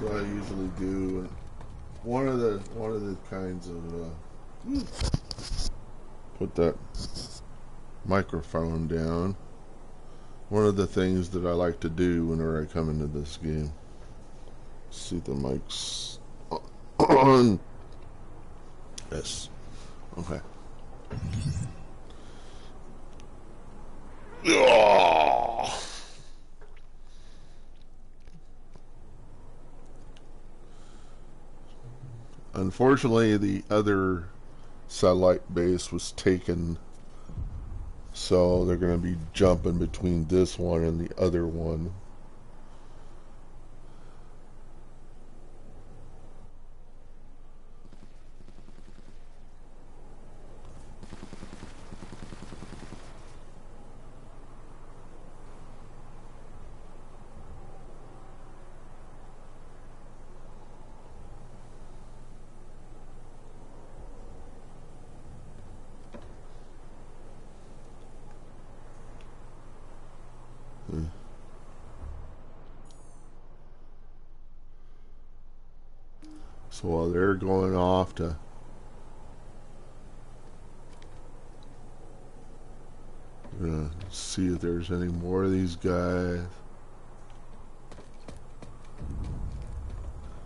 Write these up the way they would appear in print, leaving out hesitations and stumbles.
So I usually do one of the kinds of put that microphone down. One of the things that I like to do whenever I come into this game. See the mics on. Yes. Okay. Oh! Unfortunately, the other satellite base was taken, so they're going to be jumping between this one and the other one. So while they're going off to see if there's any more of these guys.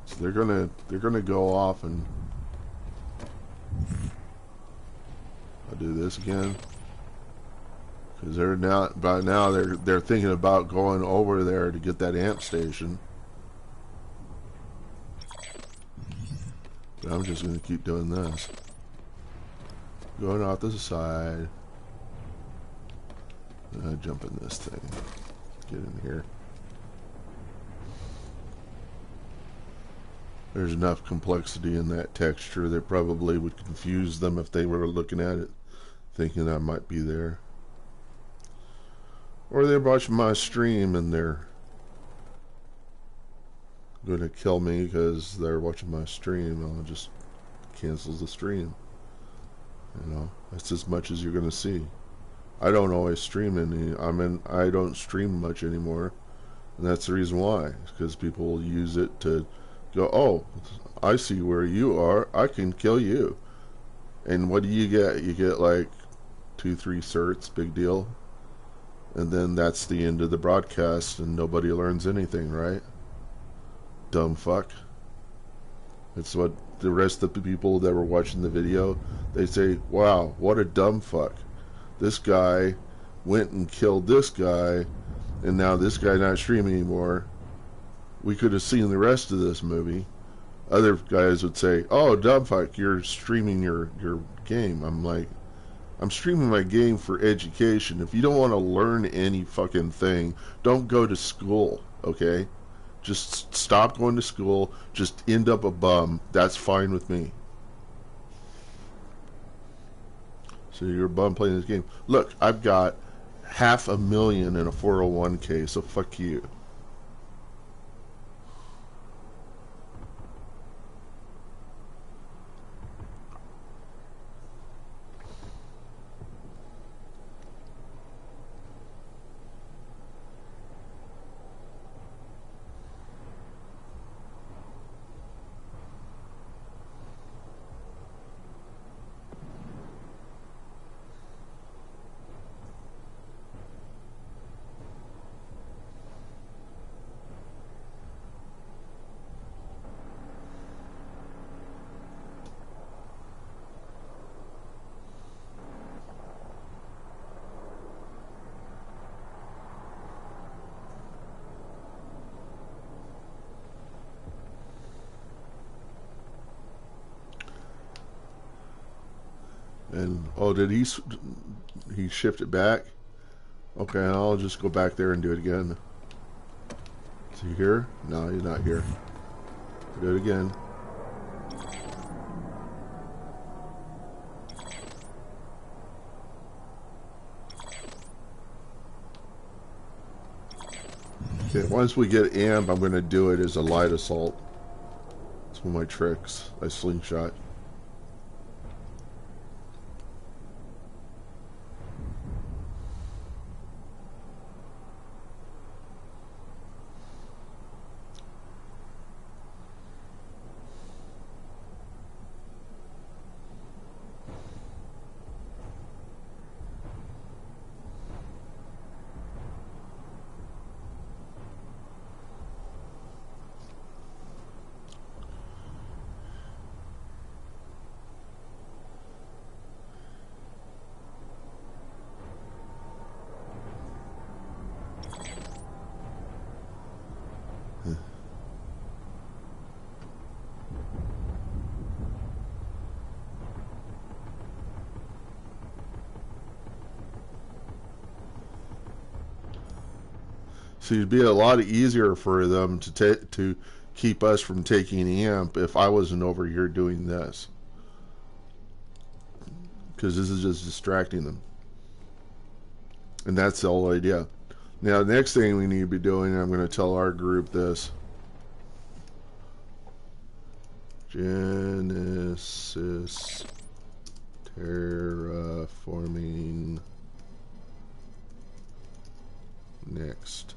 So they're gonna go off, and I'll do this again because they're thinking about going over there to get that amp station. But I'm just gonna keep doing this, going off to the side. Jump in this thing. Get in here. There's enough complexity in that texture that probably would confuse them if they were looking at it, thinking I might be there. Or they're watching my stream and they're going to kill me because they're watching my stream. I'll just cancel the stream. You know, that's as much as you're going to see. I don't always stream I don't stream much anymore, and that's the reason why. It's because people use it to go, oh, I see where you are, I can kill you. And what do you get? You get like 2-3 certs, big deal. And then that's the end of the broadcast, and nobody learns anything, right? Dumb fuck. It's what the rest of the people that were watching the video, they say, wow, what a dumb fuck. This guy went and killed this guy, and now this guy not streaming anymore. We could have seen the rest of this movie. Other guys would say, oh, dumb fuck, you're streaming your game. I'm like, I'm streaming my game for education. If you don't want to learn any fucking thing, don't go to school, okay? Just stop going to school. Just end up a bum. That's fine with me. So you're a bum playing this game. Look, I've got $500,000 in a 401k, so fuck you. And oh, did he shift it back? Okay, I'll just go back there and do it again. Is he here? No, he's not here. Do it again. Okay, once we get amp, I'm going to do it as a light assault. It's one of my tricks. I slingshot. So it'd be a lot easier for them to keep us from taking amp if I wasn't over here doing this, because this is just distracting them, and that's the whole idea. Now, the next thing we need to be doing, I'm going to tell our group this. Genesis terraforming next.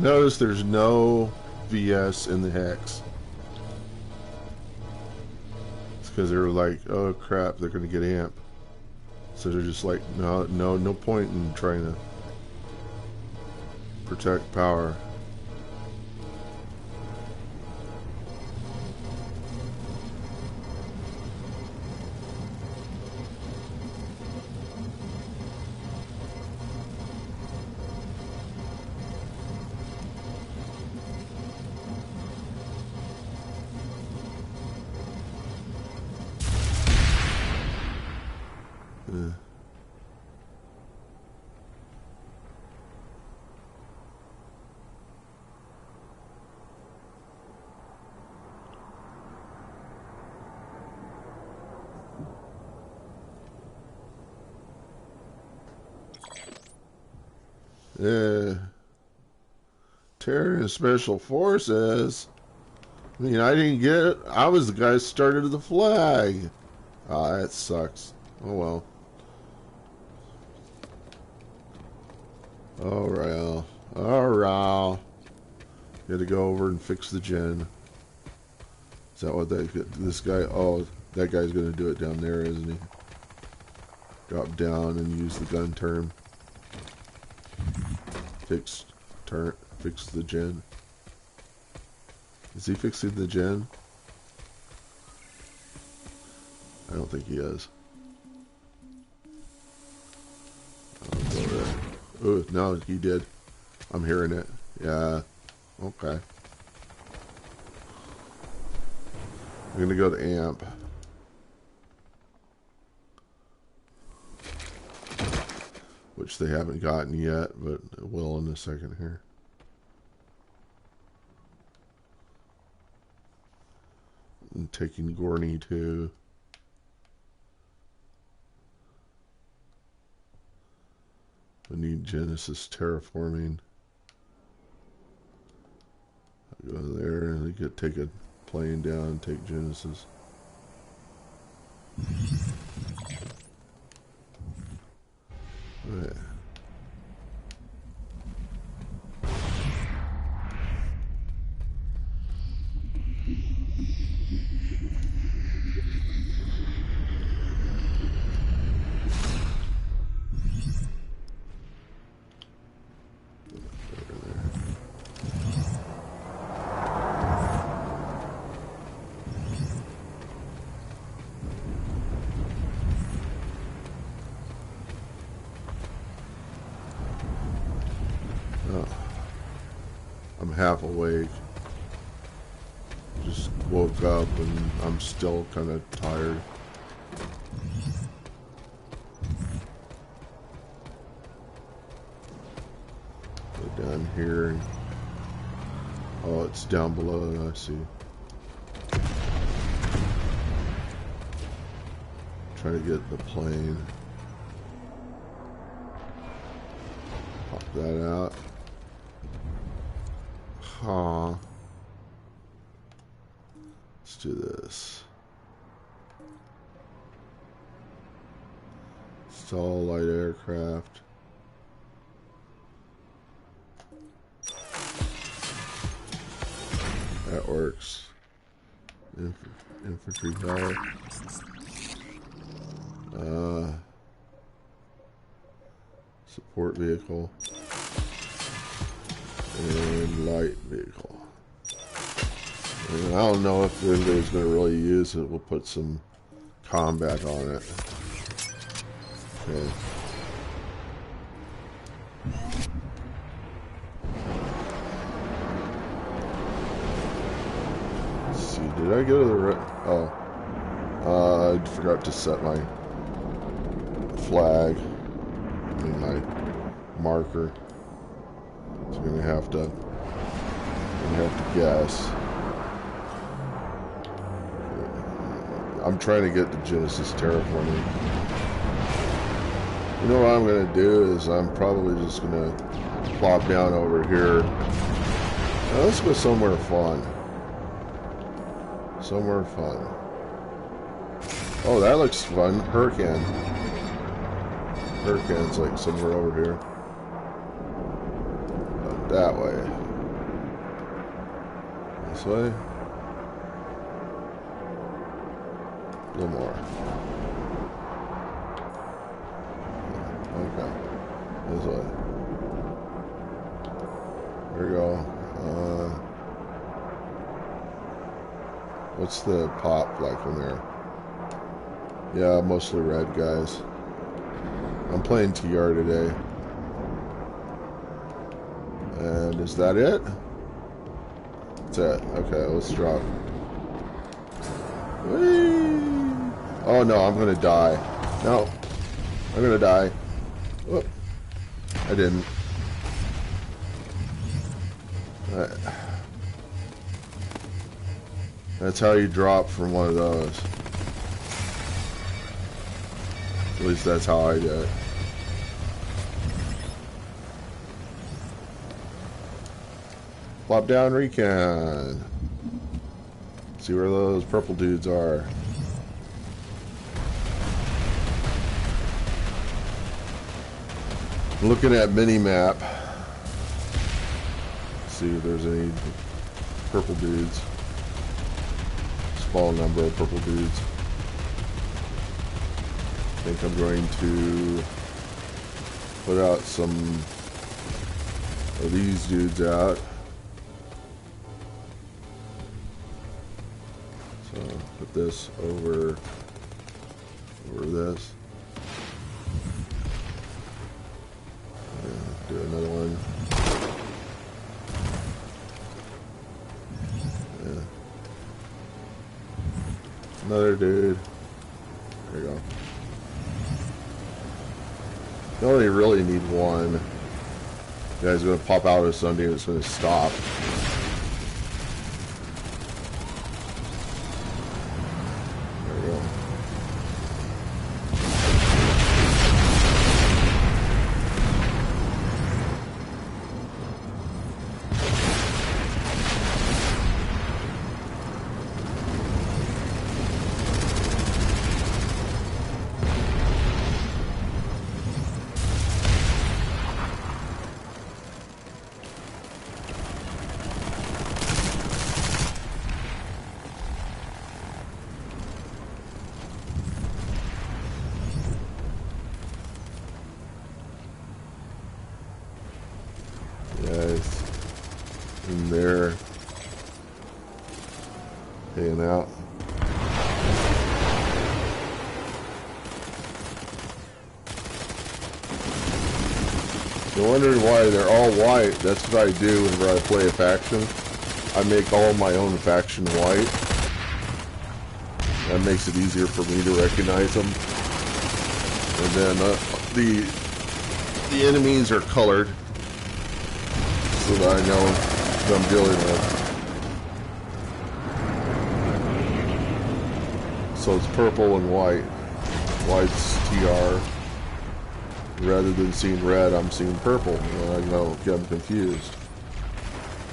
Notice there's no VS in the hex. It's because they're like, oh crap, they're going to get amp. So they're just like, no point in trying to protect power. Terran Special Forces. I mean, I didn't get it. I was the guy who started the flag. Ah, that sucks. Oh well. Alright. Alright. Got to go over and fix the gen. Is that what this guy? Oh, that guy's going to do it down there, isn't he? Drop down and use the gun term. Fix the gen. Is he fixing the gen? I don't think he is. Oh, no, he did. I'm hearing it. Yeah. Okay. I'm gonna go to amp. Which they haven't gotten yet, but it will in a second here. And taking Gorney too. I need Genesis terraforming. I'll go there and take a plane down and take Genesis. Right. half awake. Just woke up and I'm still kind of tired. Go down here. And, oh, it's down below. I see. Try to get the plane. Pop that out. Huh. Let's do this. Install light aircraft. That works. Infantry power. Support vehicle. And light vehicle. And I don't know if anybody's going to really use it. We'll put some combat on it. Okay. Let's see, did I go to the right? Oh. I forgot to set my flag. I mean my marker. So I'm gonna have to guess. I'm trying to get the Genesis terraforming. You know what I'm gonna do is I'm probably just gonna plop down over here. Now let's go somewhere fun. Somewhere fun. Oh, that looks fun. Hurricane. Hurricane's like somewhere over here. That way. This way. A little more. Okay. This way. There we go. What's the pop like in there? Yeah, mostly red guys. I'm playing TR today. And is that it? That's it. Okay, let's drop. Whee! Oh no, I'm gonna die. No. I'm gonna die. Oh, I didn't. That's how you drop from one of those. At least that's how I do it. Plop down recon. See where those purple dudes are. Looking at mini-map. See if there's any purple dudes. Small number of purple dudes. I think I'm going to put out some of these dudes out. So put this over this. And do another one. Yeah. Another dude. There you go. You only really need one. The guy's gonna pop out of something and it's gonna stop. There we go. Guys in there hanging out. You're wondering why they're all white. That's what I do whenever I play a faction. I make all my own faction white. That makes it easier for me to recognize them. And then the enemies are colored so that I know who I'm dealing with. So it's purple and white. White's TR. Rather than seeing red, I'm seeing purple. And I know, I'm confused.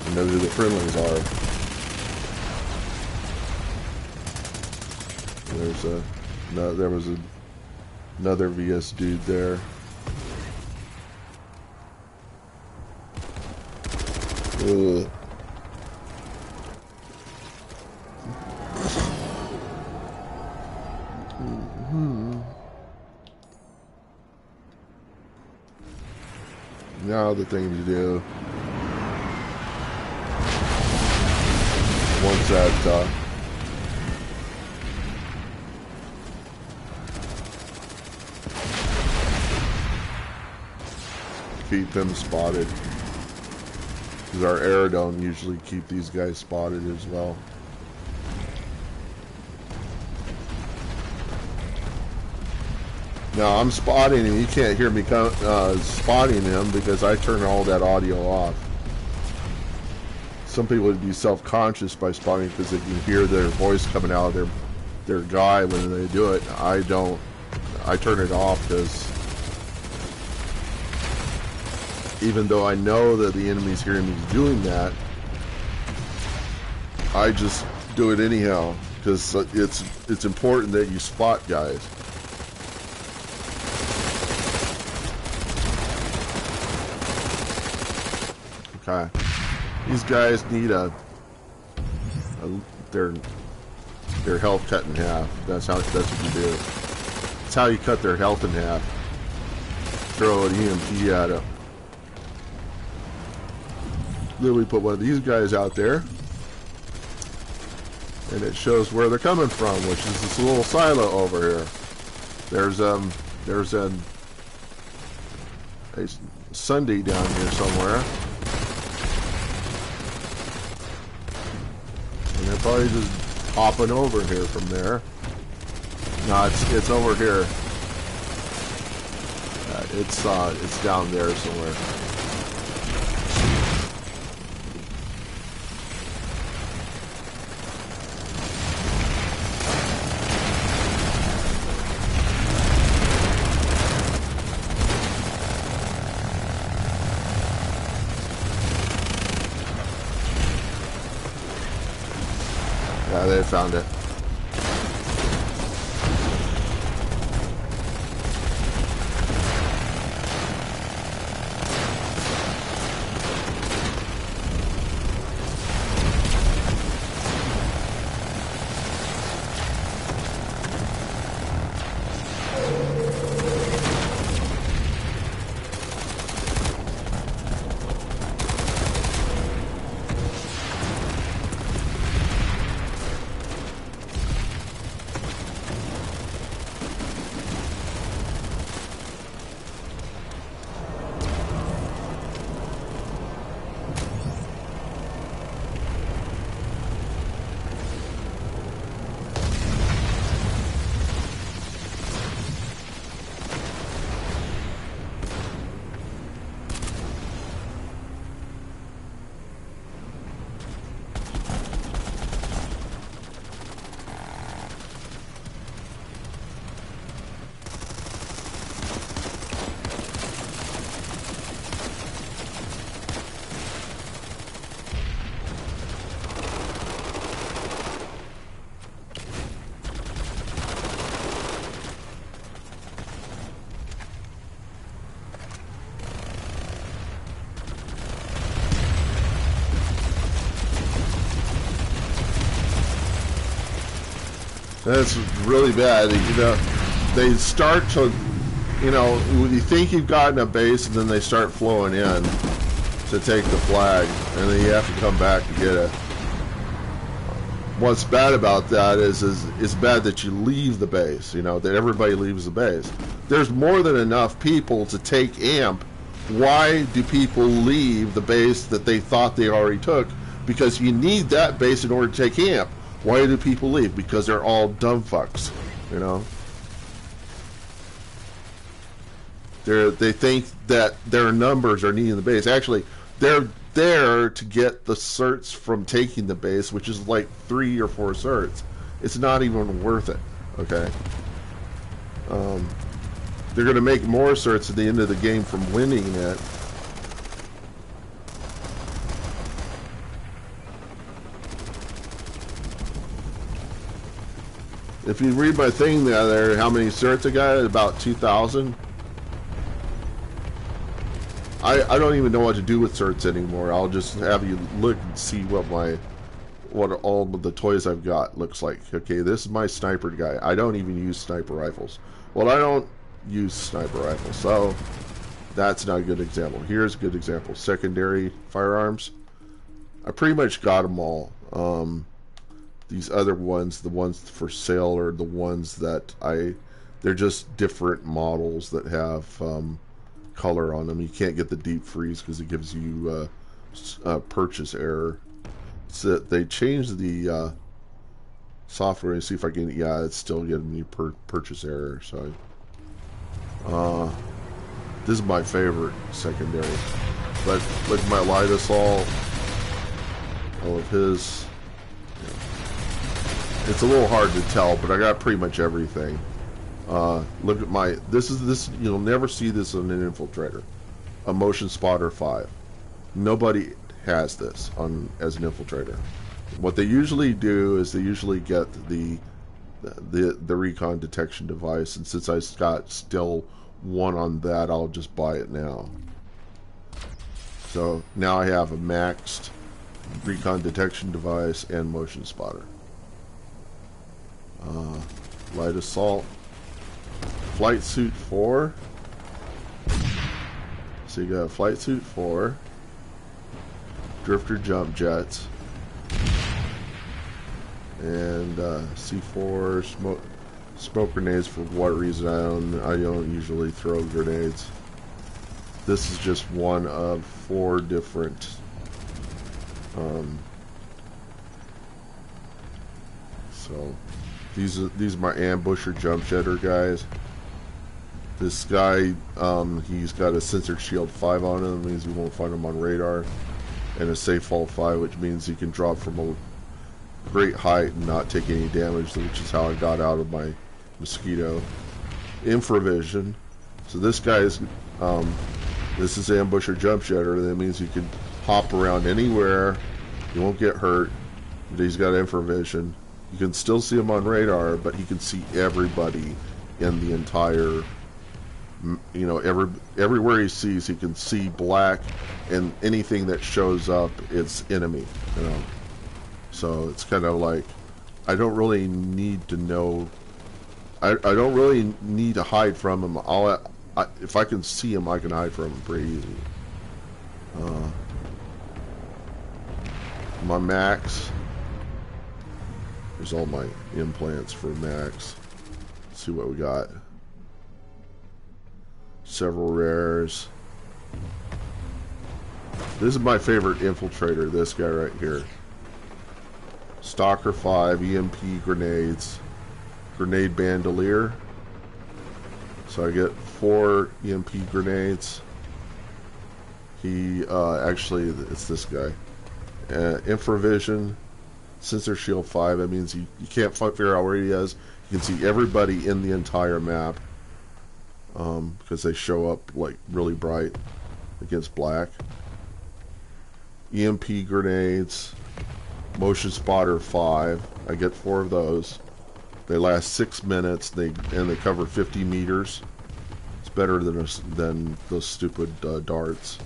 I know who the friendlies are. There was another VS dude there. Ugh. Now the thing to do, once that keep them spotted, because our air don't usually keep these guys spotted as well. Now I'm spotting him. You can't hear me spotting him because I turn all that audio off. Some people would be self-conscious by spotting because they can hear their voice coming out of their guy when they do it. I don't. I turn it off because even though I know that the enemy's hearing me doing that, I just do it anyhow because it's important that you spot guys. Okay. These guys need their health cut in half. That's what you do. That's how you cut their health in half. Throw an EMP at it. Then we put one of these guys out there, and it shows where they're coming from, which is this little silo over here. There's a Sunday down here somewhere. And they're probably just hopping over here from there. No, it's over here. It's down there somewhere. Yeah, they found it. That's really bad. You know, they start to, you know, you think you've gotten a base, and then they start flowing in to take the flag, and then you have to come back to get it. What's bad about that is it's bad that you leave the base, you know, that everybody leaves the base. There's more than enough people to take AMP why do people leave the base that they thought they already took? Because you need that base in order to take camp. Why do people leave? Because they're all dumb fucks, you know? They think that their numbers are needing the base. Actually, they're there to get the certs from taking the base, which is like 3 or 4 certs. It's not even worth it, okay? They're going to make more certs at the end of the game from winning it. If you read my thing there, how many certs I got? About 2,000. I don't even know what to do with certs anymore. I'll just have you look and see what all of the toys I've got looks like. Okay, this is my sniper guy. I don't even use sniper rifles. Well, I don't use sniper rifles, so that's not a good example. Here's a good example. Secondary firearms. I pretty much got them all. These other ones, the ones for sale, are the ones that they're just different models that have color on them. You can't get the deep freeze because it gives you purchase error. So they changed the software and see if I can. Yeah, it's still giving me purchase error. So this is my favorite secondary. But look at my light assault. All of his. Yeah. It's a little hard to tell, but I got pretty much everything. Look at my. This. You'll never see this on an infiltrator. A motion spotter 5. Nobody has this on as an infiltrator. What they usually do is they usually get the recon detection device, and since I got still one on that, I'll just buy it now. So now I have a maxed recon detection device and motion spotter. Light assault, flight suit 4. So you got flight suit 4. Drifter jump jets, and C4 smoke grenades. For what reason I don't usually throw grenades. This is just one of 4 different so these are my ambusher jump jetter guys. This guy, he's got a sensor shield 5 on him. That means you won't find him on radar. And a safe fall 5, which means you can drop from a great height and not take any damage, which is how I got out of my mosquito. Infravision. So this guy is, this is ambusher jump jetter. That means you can hop around anywhere. You won't get hurt. But he's got infravision. You can still see him on radar, but he can see everybody in the entire. You know, everywhere he sees, he can see black, and anything that shows up, it's enemy. You know, so it's kind of like I don't really need to know. I don't really need to hide from him. If I can see him, I can hide from him pretty easy. My max. There's all my implants for max. Let's see what we got. Several rares. This is my favorite infiltrator, this guy right here. Stalker 5, EMP grenades, grenade bandolier. So I get 4 EMP grenades. He, actually, it's this guy. Infravision, sensor shield 5. That means you can't figure out where he is. You can see everybody in the entire map. Because they show up like really bright against black. EMP grenades, motion spotter 5. I get 4 of those. They last 6 minutes. They cover 50 meters. It's better than those stupid darts.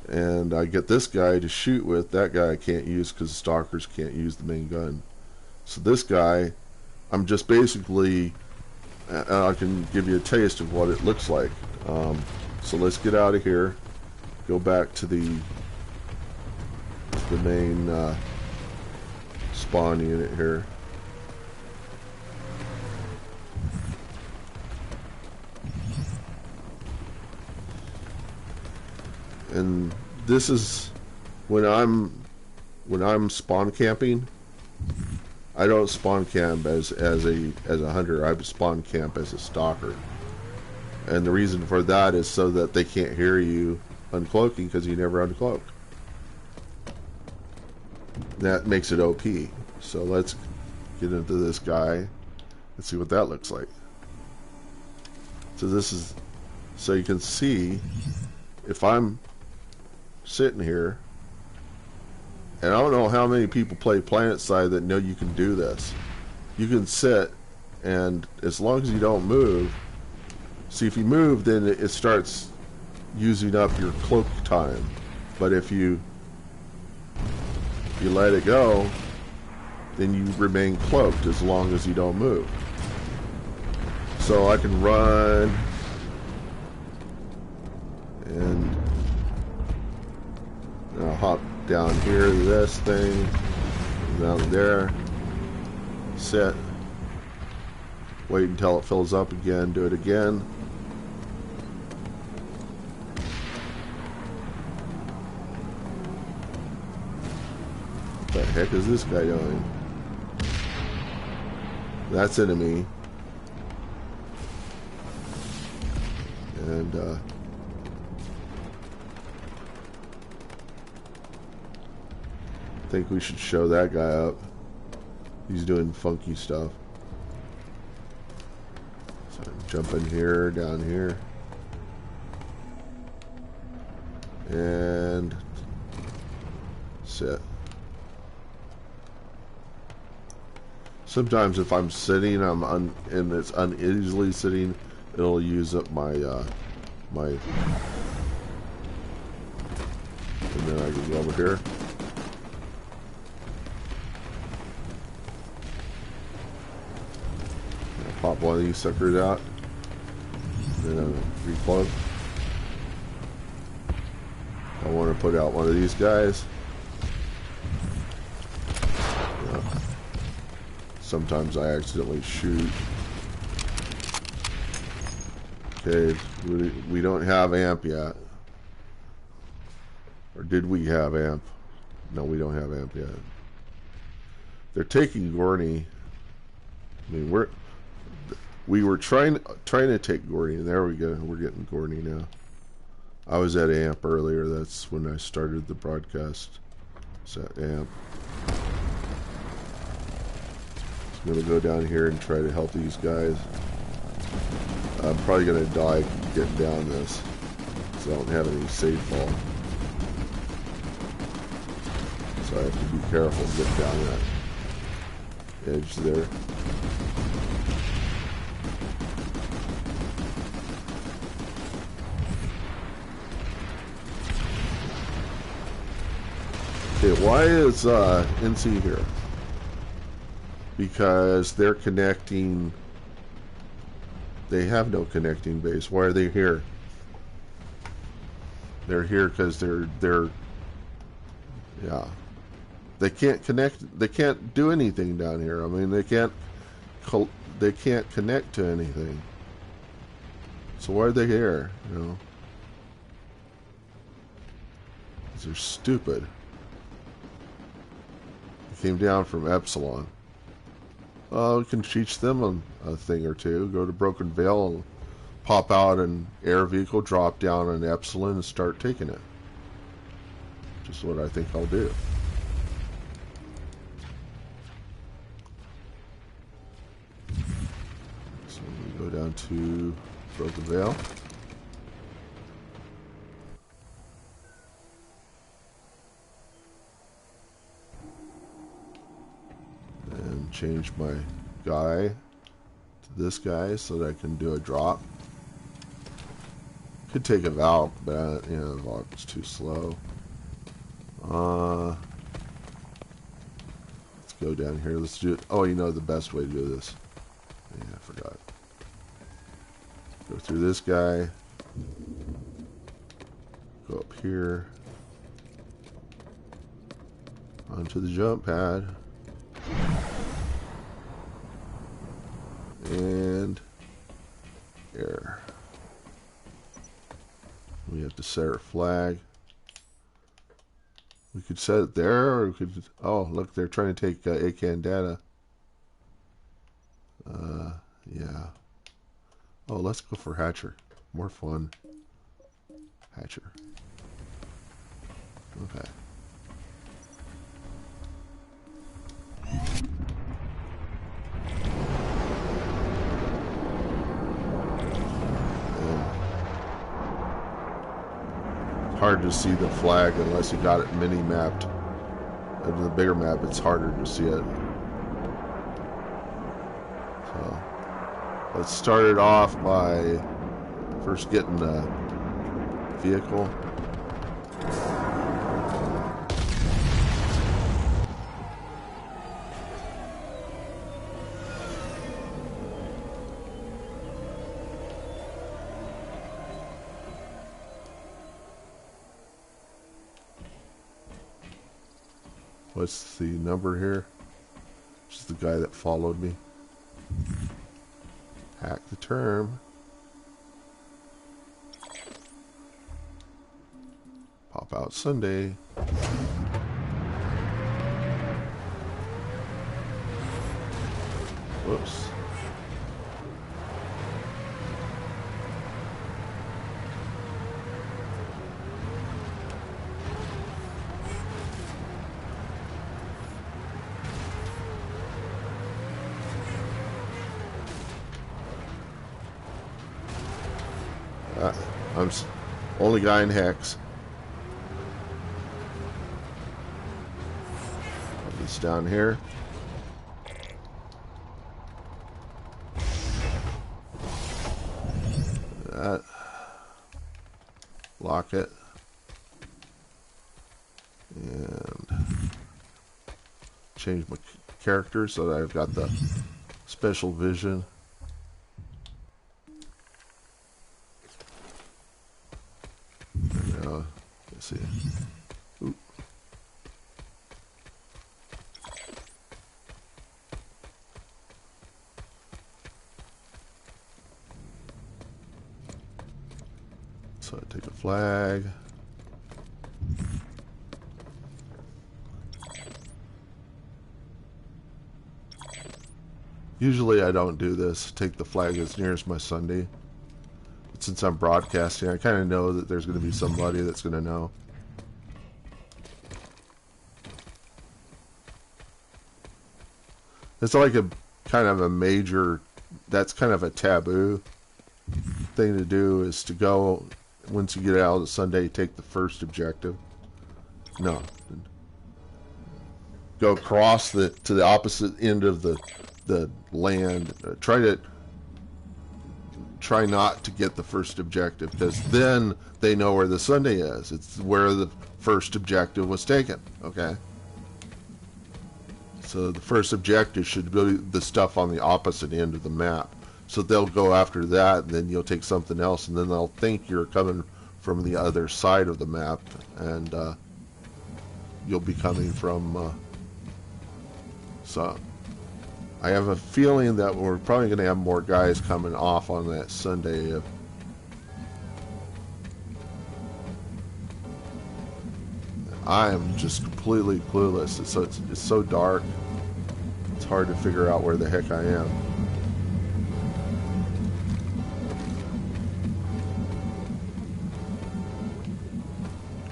And I get this guy to shoot with. That guy I can't use because stalkers can't use the main gun. So this guy, I'm just basically. I can give you a taste of what it looks like. So let's get out of here. Go back to the main spawn unit here. And this is when I'm spawn camping. I don't spawn camp as a hunter. I spawn camp as a stalker. And the reason for that is so that they can't hear you uncloaking, because you never uncloak. That makes it OP. So let's get into this guy and see what that looks like. So this is, so you can see if I'm sitting here, and I don't know how many people play PlanetSide that know you can do this. You can sit, and as long as you don't move, see, if you move, then it starts using up your cloak time. But if you let it go, then you remain cloaked as long as you don't move. So I can run and I'll hop down here to this thing, down there, sit, wait until it fills up again, do it again. What the heck is this guy doing? That's enemy. And I think we should show that guy up. He's doing funky stuff. So jump in here, down here. And sit. Sometimes if I'm sitting, and it's uneasily sitting, it'll use up my and then I can go over here. I'll pop one of these suckers out. Then I'll replug. I want to put out one of these guys. Sometimes I accidentally shoot. Okay, we don't have amp yet. Or did we have amp? No, we don't have amp yet. They're taking Gorney. I mean, we were trying to take Gorney, and there we go. We're getting Gorney now. I was at amp earlier. That's when I started the broadcast. It's at amp. I'm gonna go down here and try to help these guys. I'm probably gonna die getting down this, because I don't have any safe fall. So I have to be careful to get down that edge there. Okay, why is NC here? Because they're connecting. They have no connecting base. Why are they here? They're here because they're yeah. They can't connect. They can't do anything down here. I mean, they can't connect to anything. So why are they here? You know, 'cause they're stupid. They came down from Epsilon. We can teach them a thing or two. Go to Broken Veil and pop out an air vehicle, drop down an Epsilon, and start taking it. Just what I think I'll do. So we go down to Broken Veil. And change my guy to this guy so that I can do a drop. Could take a Valk, but you know, the Valk's too slow. Let's go down here. Let's do it. Oh, you know the best way to do this. Yeah, I forgot. Go through this guy. Go up here. Onto the jump pad. And air. We have to set our flag. We could set it there, or we could. Oh, look, they're trying to take ACAN data. Yeah. Oh, let's go for Hatcher. More fun. Hatcher. Okay. Hard to see the flag unless you got it mini-mapped. In the bigger map, it's harder to see it. So, let's start it off by first getting the vehicle. What's the number here? This is the guy that followed me. Hack the term. Pop out Sunday. Whoops. I'm only guy in Hex. Put this down here. That. Lock it. And change my character so that I've got the special vision. Let's see. Oop. So I take a flag. Usually I don't do this. Take the flag as near as my Sunday. But since I'm broadcasting, I kind of know that there's going to be somebody that's going to know. It's like a kind of a major, that's kind of a taboo thing to do, is to go, once you get out of the Sunday, take the first objective. No. Go across to the opposite end of the land. Try not to get the first objective, because then they know where the Sunday is. It's where the first objective was taken, okay? So the first objective should be the stuff on the opposite end of the map. So they'll go after that, and then you'll take something else, and then they'll think you're coming from the other side of the map, and you'll be coming from... so I have a feeling that we're probably going to have more guys coming off on that Sunday. I am just completely clueless. It's so dark. It's hard to figure out where the heck I am.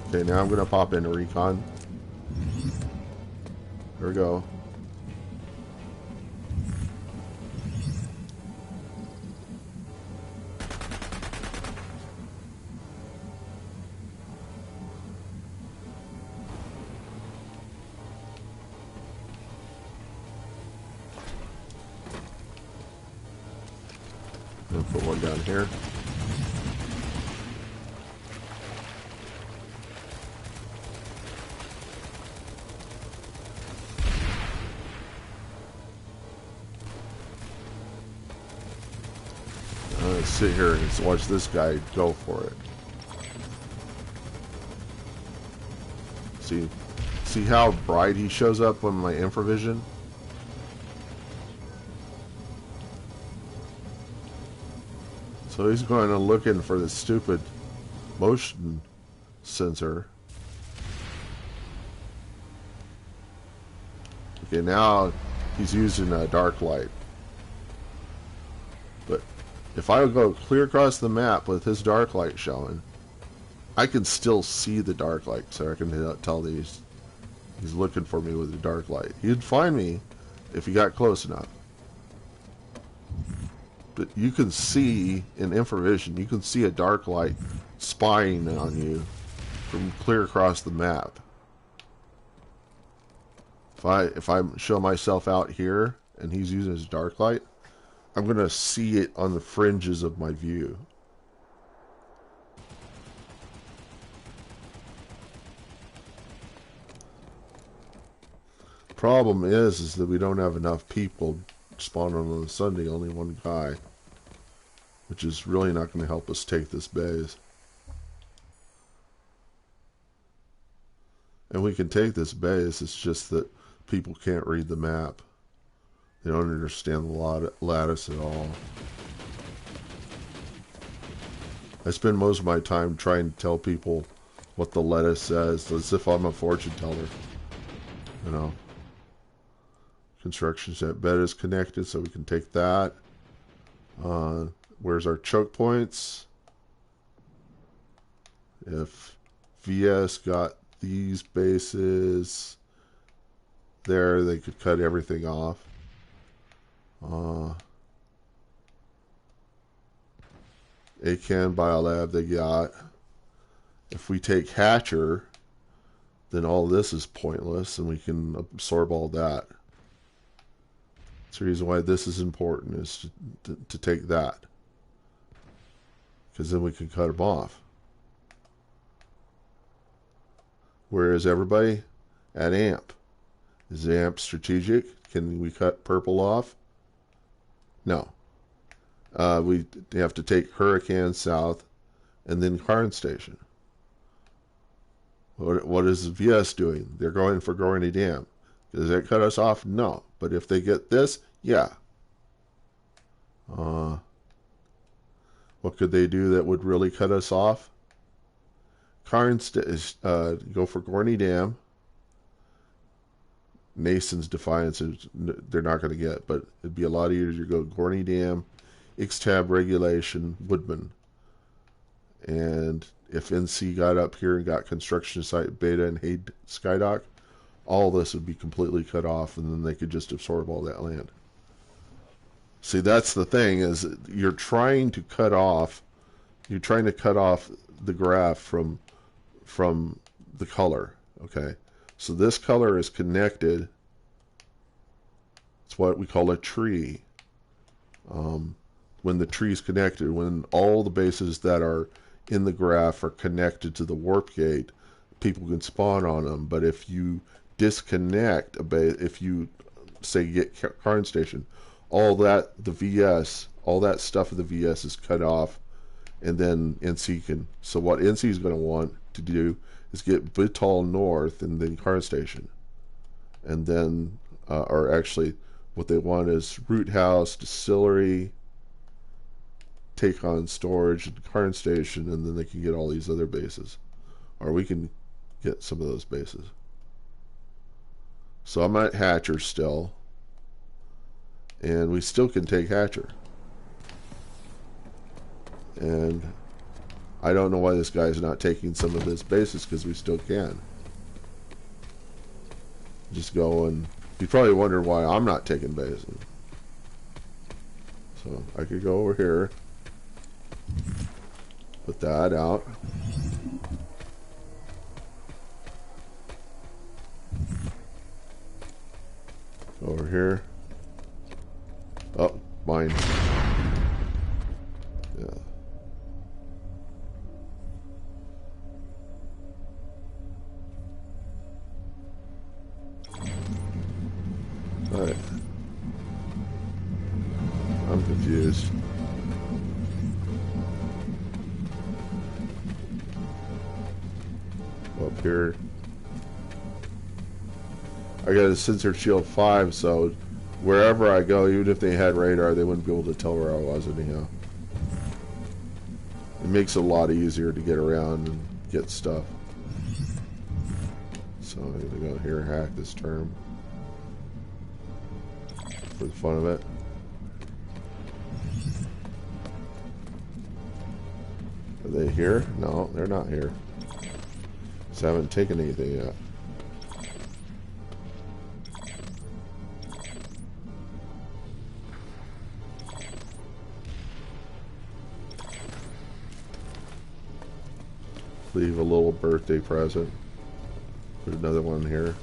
Okay, now I'm going to pop into recon. Here we go. I'm going to put one down here. Let's sit here and watch this guy go for it. See how bright he shows up on my infravision? So he's going to looking for the stupid motion sensor. Okay, now he's using a dark light. But if I go clear across the map with his dark light showing, I can still see the dark light, so I can tell that he's looking for me with the dark light. He'd find me if he got close enough. But you can see in infravision, you can see a dark light spying on you from clear across the map. If I show myself out here and he's using his dark light, I'm going to see it on the fringes of my view. Problem is that we don't have enough people spawning on a Sunday, only one guy, which is really not going to help us take this base. And we can take this base, it's just that people can't read the map. They don't understand the lattice at all. I spend most of my time trying to tell people what the lattice says, as if I'm a fortune teller. You know. Construction set bed is connected, so we can take that. Where's our choke points? If VS got these bases there, they could cut everything off. ACAN Biolab they got. If we take Hatcher, then all this is pointless and we can absorb all that. That's the reason why this is important, is to take that, because then we can cut them off. Where is everybody? At AMP. Is AMP strategic? Can we cut purple off? No. We have to take Hurricane south and then Karn Station. What is VS doing? They're going for Gorny Dam. Does that cut us off? No. But if they get this, yeah. What could they do that would really cut us off? Karn go for Gorny Dam. Nason's Defiance, they're not going to get, but it'd be a lot easier to go Gorny Dam, X-Tab Regulation, Woodman. And if NC got up here and got construction site Beta and Hayde Skydock, all this would be completely cut off, and then they could just absorb all that land. See, that's the thing, is you're trying to cut off the graph from the color, okay? So this color is connected. It's what we call a tree. When the tree is connected, when all the bases that are in the graph are connected to the warp gate, people can spawn on them. But if you disconnect a base, if you say get Karn Station, all that stuff of the VS is cut off, and then NC can. So what NC is going to want to do is get Vital North and then Karn Station, and then or actually what they want is Root House, Distillery, take on Storage and Karn Station, and then they can get all these other bases, or we can get some of those bases. So I'm at Hatcher still, and we still can take Hatcher. And I don't know why this guy's not taking some of his bases, because we still can. Just go, and you probably wonder why I'm not taking bases. So I could go over here, put that out. Over here. Oh, mine. Yeah. Alright. I'm confused. Up here. I got a sensor shield 5, so wherever I go, even if they had radar, they wouldn't be able to tell where I was anyhow. It makes it a lot easier to get around and get stuff. So I'm gonna go here, hack this term. for the fun of it. Are they here? No, they're not here. Just haven't taken anything yet. Leave a little birthday present. Put another one here.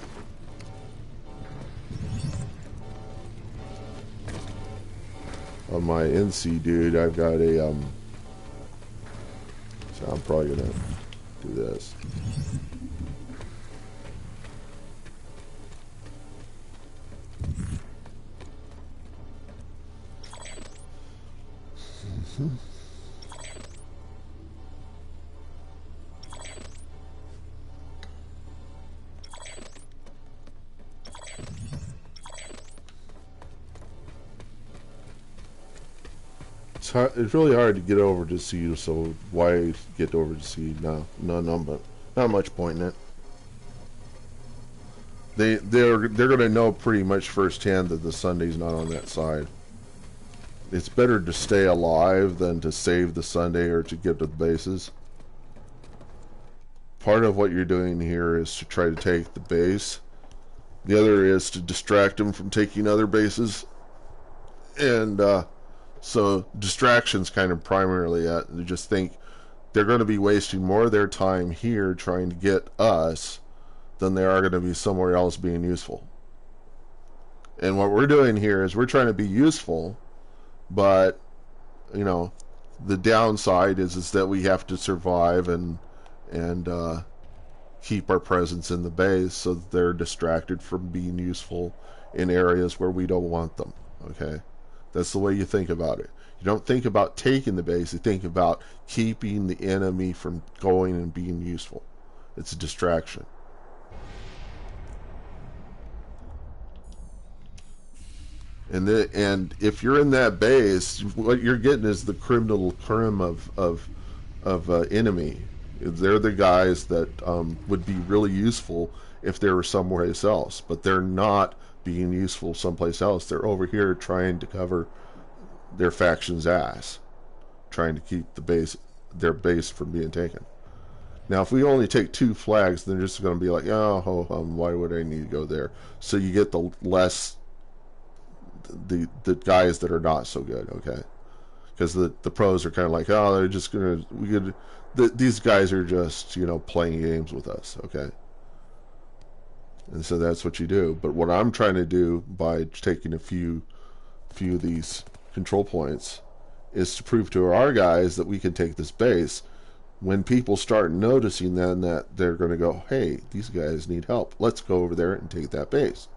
On my NC dude, I've got a so I'm probably gonna do this. It's really hard to get over to seed, so why get over to seed now? No, but not much point in it. They're gonna know pretty much firsthand that the Sunday's not on that side. It's better to stay alive than to save the Sunday or to get to the bases. Part of what you're doing here is to try to take the base. The other is to distract them from taking other bases. And so distraction's kind of primarily at, you just think they're going to be wasting more of their time here trying to get us than they are going to be somewhere else being useful. And what we're doing here is we're trying to be useful, but you know, the downside is that we have to survive and keep our presence in the base so that they're distracted from being useful in areas where we don't want them. Okay? That's the way you think about it. You don't think about taking the base, you think about keeping the enemy from going and being useful. It's a distraction. And if you're in that base, what you're getting is the creme de la creme of enemy. They're the guys that would be really useful if they were somewhere else, but they're not being useful someplace else. They're over here trying to cover their faction's ass, trying to keep their base from being taken. Now, if we only take 2 flags, then they're just going to be like, oh, why would I need to go there? So you get the guys that are not so good, okay? Because the pros are kind of like, oh, they're just these guys are just, you know, playing games with us, okay? And so that's what you do. But what I'm trying to do by taking a few of these control points is to prove to our guys that we can take this base. When people start noticing then that they're going to go, hey, these guys need help. Let's go over there and take that base.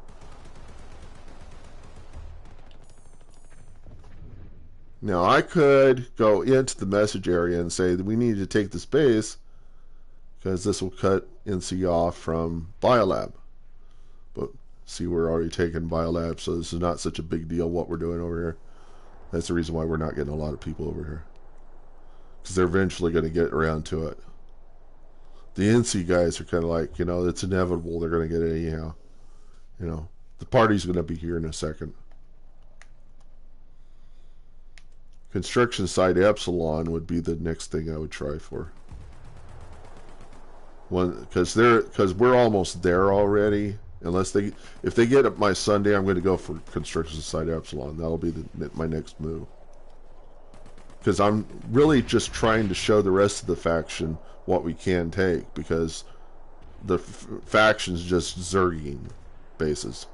Now, I could go into the message area and say that we need to take this base because this will cut NC off from Biolab. But see, we're already taking Biolab, so this is not such a big deal what we're doing over here. That's the reason why we're not getting a lot of people over here. Because they're eventually going to get around to it. The NC guys are kind of like, you know, it's inevitable. They're going to get it anyhow. You know, the party's going to be here in a second. Construction site Epsilon would be the next thing I would try for. Because we're almost there already. If they get up my Sunday, I'm going to go for construction site Epsilon. That'll be my next move. Because I'm really just trying to show the rest of the faction what we can take. Because the faction's just zerging bases.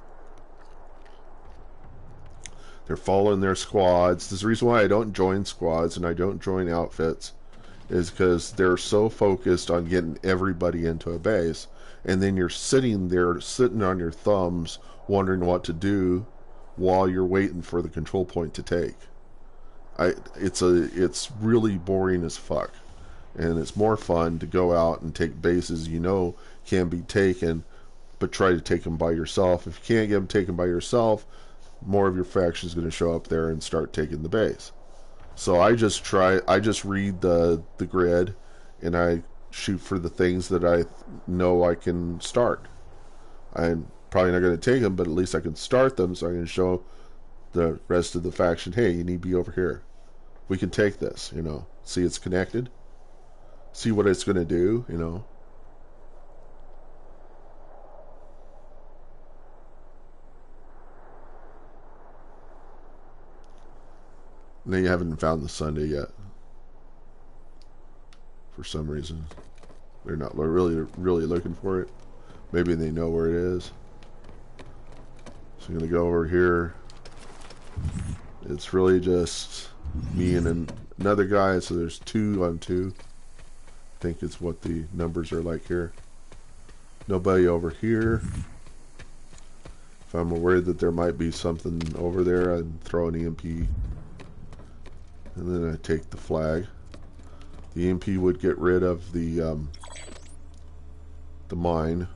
They're following their squads. There's the reason why I don't join squads and I don't join outfits. Is because they're so focused on getting everybody into a base. And then you're sitting there, sitting on your thumbs, wondering what to do while you're waiting for the control point to take. It's really boring as fuck. And it's more fun to go out and take bases you know can be taken, but try to take them by yourself. If you can't get them taken by yourself, more of your faction is going to show up there and start taking the base. So I just read the grid, and I shoot for the things that I know I can start. I'm probably not going to take them, but at least I can start them, so I can show the rest of the faction, hey, you need to be over here. We can take this, you know. See, it's connected. See what it's going to do, you know. And they haven't found the Sunday yet. For some reason. They're not really looking for it. Maybe they know where it is. So I'm going to go over here. It's really just me and another guy, so there's 2 on 2. I think it's what the numbers are like here. Nobody over here. If I'm aware that there might be something over there, I'd throw an EMP. And then I take the flag. The EMP would get rid of the mine.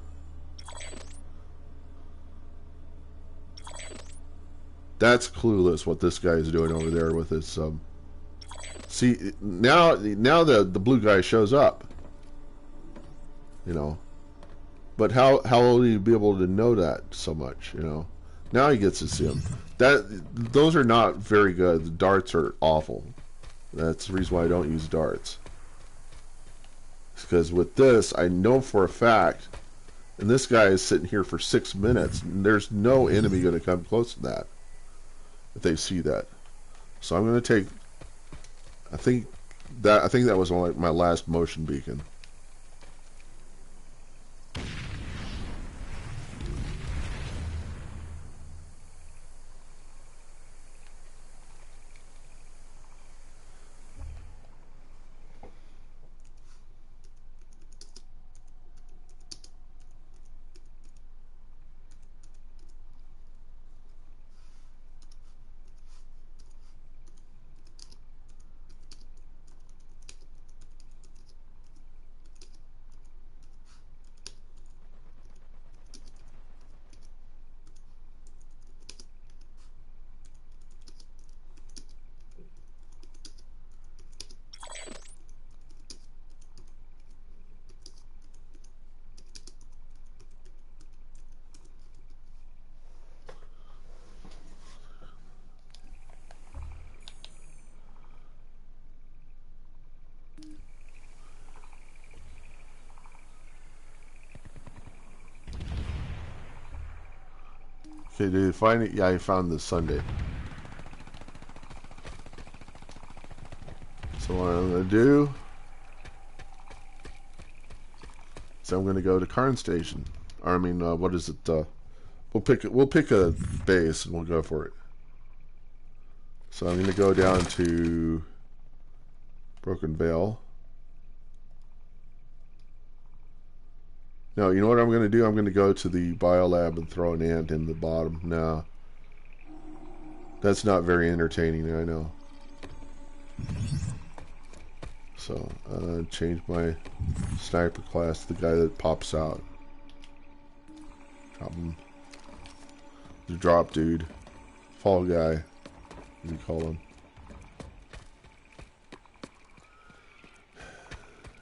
That's clueless what this guy is doing over there with his see, now the blue guy shows up, you know, but how will he be able to know that so much, you know? Now he gets to see him. Those are not very good. The darts are awful. That's the reason why I don't use darts. Because with this, I know for a fact, and this guy is sitting here for 6 minutes, and there's no enemy going to come close to that if they see that. So I'm going to take, I think that was my last motion beacon. Okay, did you find it? Yeah, I found the Sunday. So what I'm going to do is I'm going to go to Karn Station. Or, I mean, what is it? We'll pick a base and we'll go for it. So I'm going to go down to Broken Vale. No, you know what I'm going to do? I'm going to go to the biolab and throw an ant in the bottom. No. That's not very entertaining, I know. So, change my sniper class to the guy that pops out. Drop him. The drop dude. Fall guy, as you call him.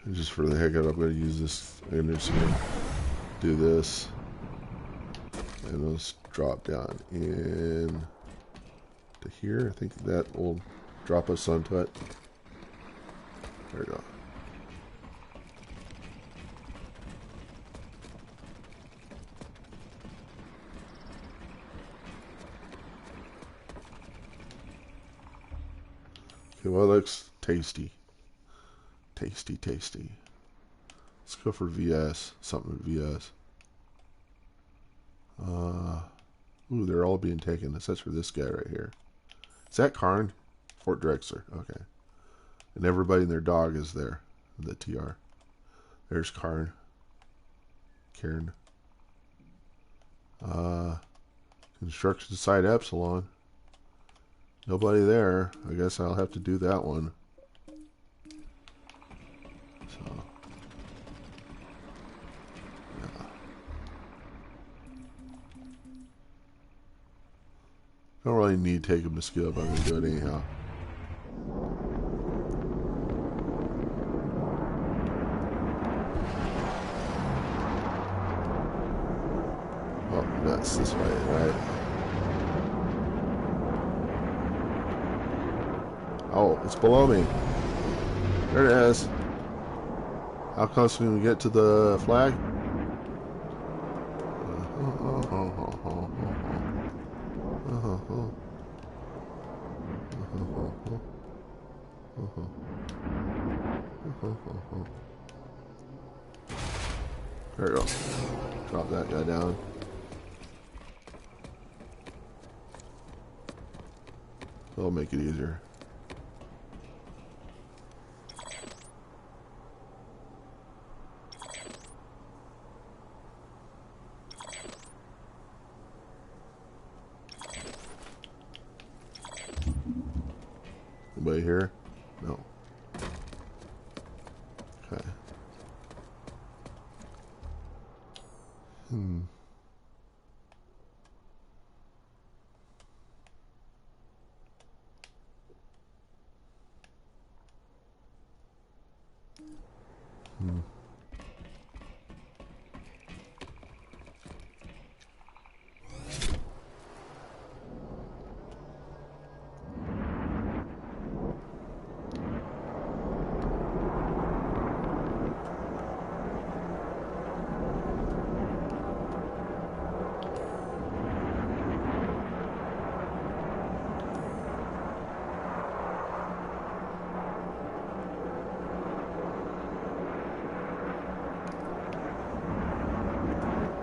And just for the heck of it, I'm going to use this. I'm just going to do this. And let's drop down in to here. I think that will drop us onto it. There we go. Okay, well, it looks tasty. Tasty, tasty. Let's go for VS. Something VS. Ooh, they're all being taken. That's for this guy right here. Is that Karn? Fort Drexler. Okay. And everybody and their dog is there. The TR. There's Karn. Cairn. Construction site Epsilon. Nobody there. I guess I'll have to do that one. So. Yeah. Don't really need to take a mosquito, but I'm going to do it anyhow. Oh, that's this way, right? Oh, it's below me. There it is. How close can we get to the flag? There we go. Drop that guy down. That'll make it easier. Anybody here? No. Okay. Hmm.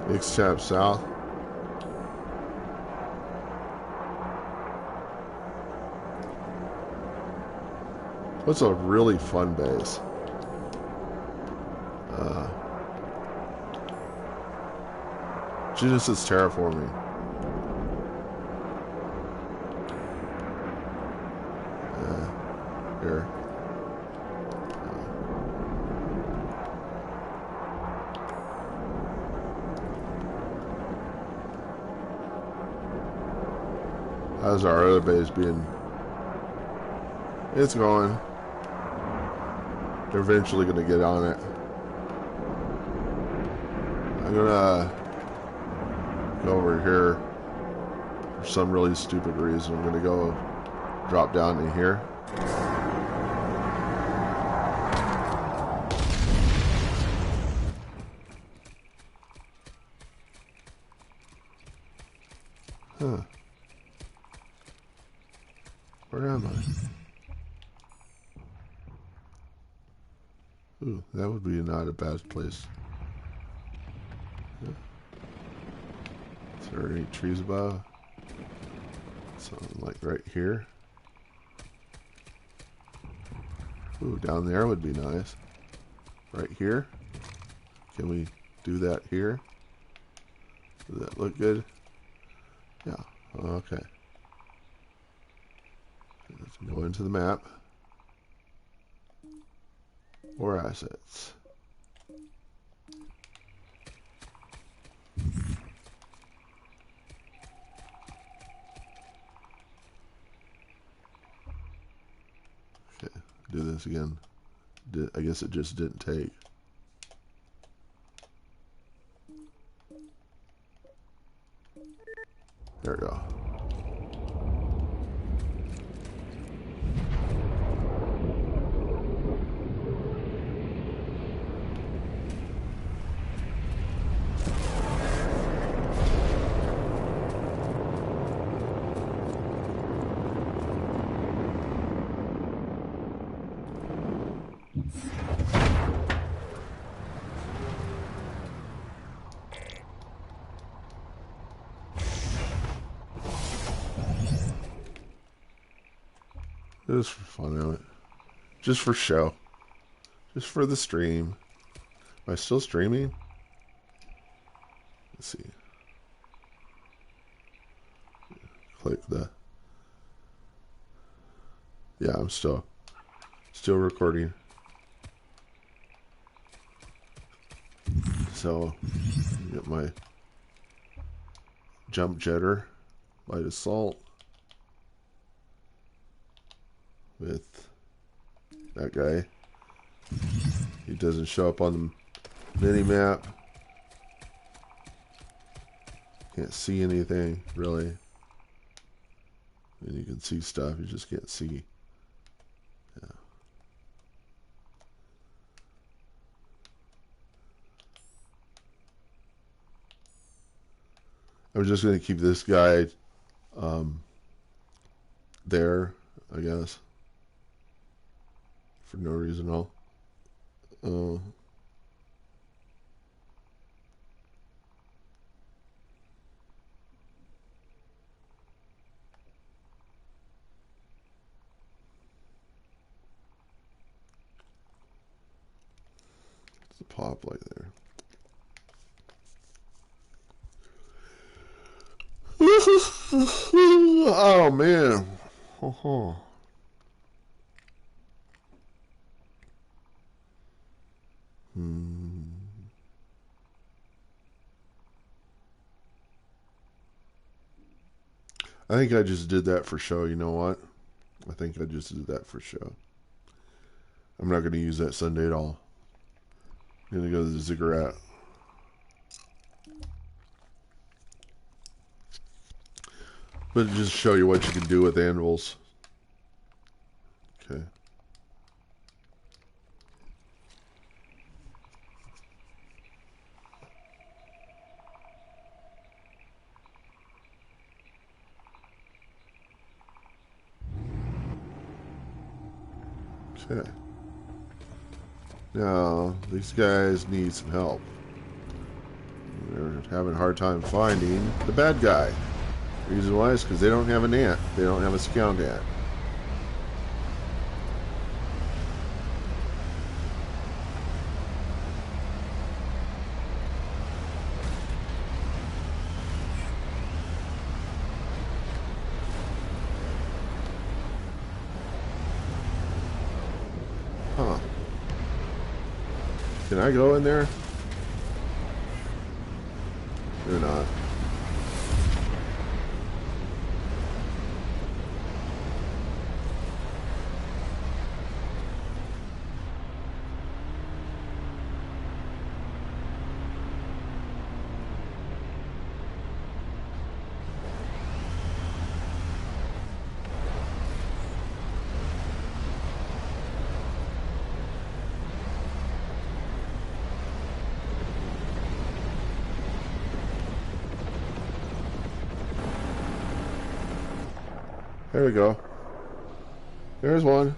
Next step south. What's a really fun base? Genesis terraforming. Here. How's our other base being? It's going. They're eventually going to get on it. I'm going to go over here for some really stupid reason. I'm going to go drop down to here. Huh. Where am I? Ooh, that would be not a bad place. Yeah. Is there any trees above? Something like right here. Ooh, down there would be nice. Right here. Can we do that here? Does that look good? Yeah. Okay. Let's go into the map. Or assets. Okay, do this again. I guess it just didn't take. There we go. Just for fun of it. Just for show. Just for the stream. Am I still streaming? Let's see. Click the... Yeah, I'm still recording. So, get my jump jetter, light assault with that guy. He doesn't show up on the mini map. Can't see anything really. And you can see stuff, you just can't see. I'm just going to keep this guy there, I guess, for no reason at all. It's a pop like there. Oh man. Oh. I think I just did that for show. You know what? I think I just did that for show. I'm not going to use that Sunday at all. I'm going to go to the ziggurat. But just show you what you can do with anvils. Okay. Okay. Now, these guys need some help. They're having a hard time finding the bad guy. The reason why is because they don't have an ant. They don't have a scout ant. Huh. Can I go in there? Or not? There we go. There's one.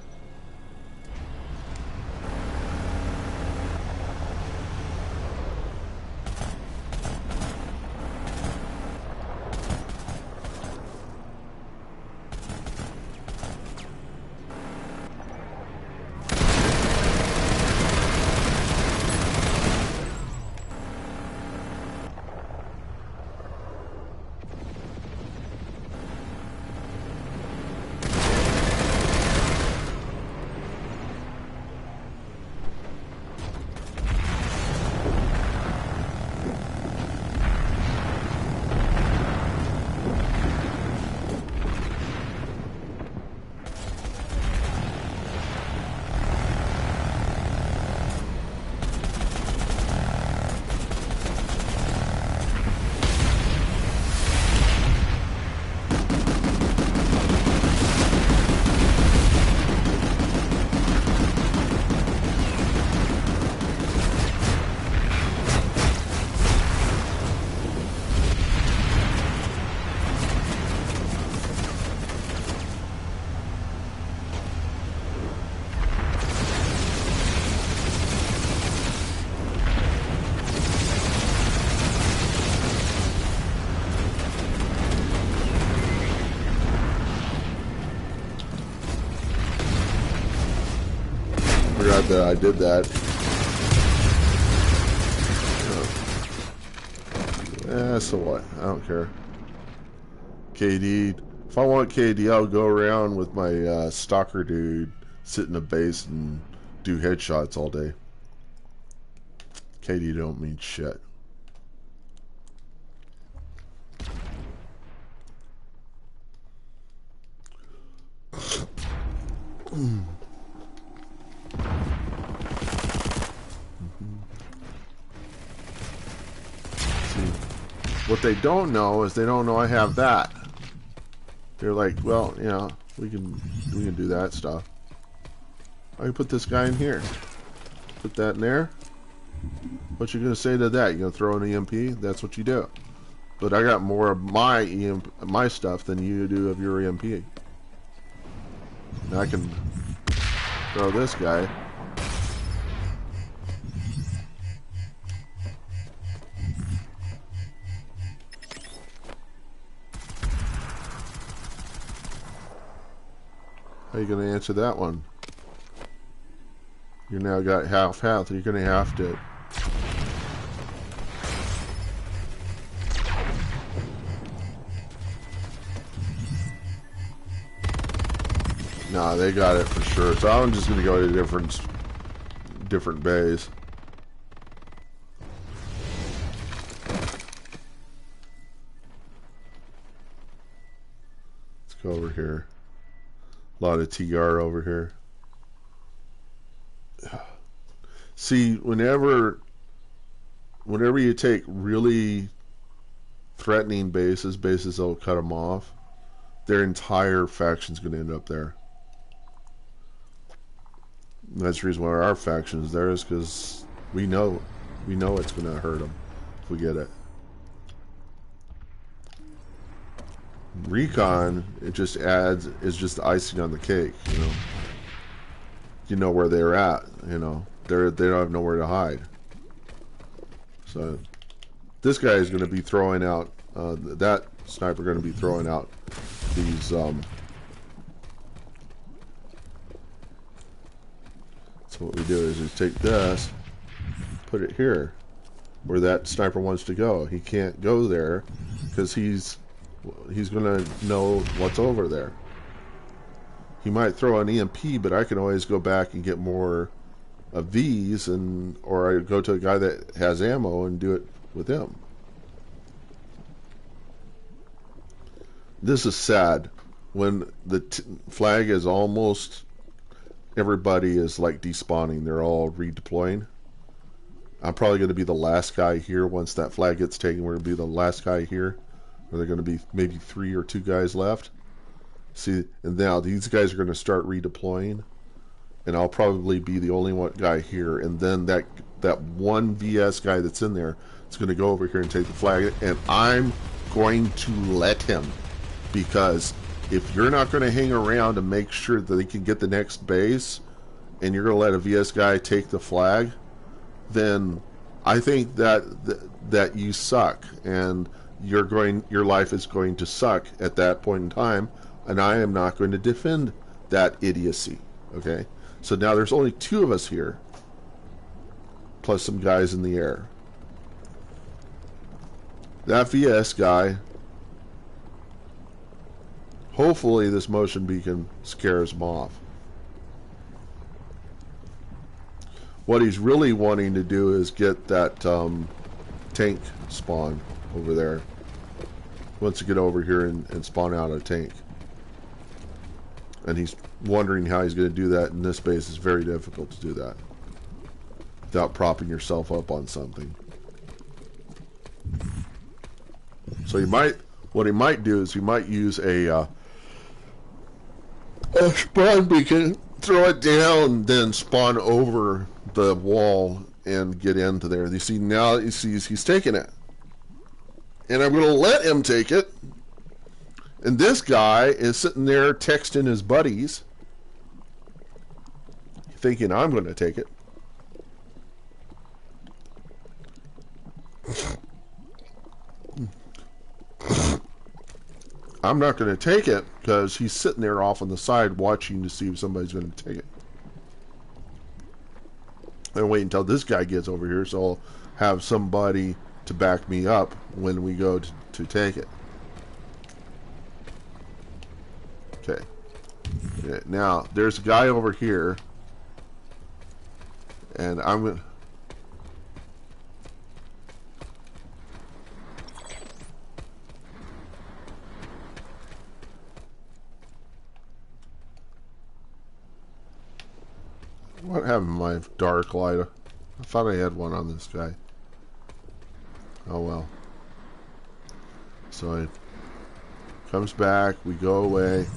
Forgot that I did that. So what? I don't care. KD. If I want KD, I'll go around with my stalker dude, sit in a base and do headshots all day. KD don't mean shit. What they don't know is they don't know I have that. They're like, well, you know, we can do that stuff. I can put this guy in here. Put that in there. What you gonna say to that? You gonna throw an EMP? That's what you do. But I got more of my stuff than you do of your EMP. And I can throw this guy. How are you going to answer that one? You now got half health. You're going to have to. Nah, they got it for sure. So I'm just going to go to different bays. Let's go over here. A lot of TR over here. See, whenever you take really threatening bases that will cut them off, their entire faction's going to end up there. And that's the reason why our faction is there, is because we know it's going to hurt them if we get it. Recon, it just adds, is just icing on the cake, you know. You know where they're at, you know. They don't have nowhere to hide. So this guy is going to be throwing out, that sniper going to be throwing out these, so what we do is just take this, put it here, where that sniper wants to go. He can't go there, because he's going to know what's over there. He might throw an EMP, but I can always go back and get more of these, or I go to a guy that has ammo and do it with him. This is sad. When the flag is almost, everybody is like despawning. They're all redeploying. I'm probably going to be the last guy here. Once that flag gets taken, we're going to be the last guy here. Are there going to be maybe 3 or 2 guys left? See, and now these guys are going to start redeploying, and I'll probably be the only one guy here. And then that one VS guy that's in there is going to go over here and take the flag, and I'm going to let him, because if you're not going to hang around and make sure that they can get the next base, and you're going to let a VS guy take the flag, then I think that you suck, and your life is going to suck at that point in time, and I am not going to defend that idiocy. Okay, so now there's only 2 of us here, plus some guys in the air. That VS guy, hopefully this motion beacon scares him off. What he's really wanting to do is get that tank spawn over there. He wants to get over here and spawn out a tank. And he's wondering how he's going to do that in this base. It's very difficult to do that without propping yourself up on something. So what he might do is he might use a spawn beacon, throw it down, then spawn over the wall and get into there. You see, now he sees he's taking it, and I'm going to let him take it. And this guy is sitting there texting his buddies, thinking I'm going to take it. I'm not going to take it because he's sitting there off on the side watching to see if somebody's going to take it. And wait until this guy gets over here, so I'll have somebody to back me up when we go to take it. Okay. Yeah, now, there's a guy over here, and I'm going to... What happened to my dark light? I thought I had one on this guy. Oh well. So he comes back, we go away.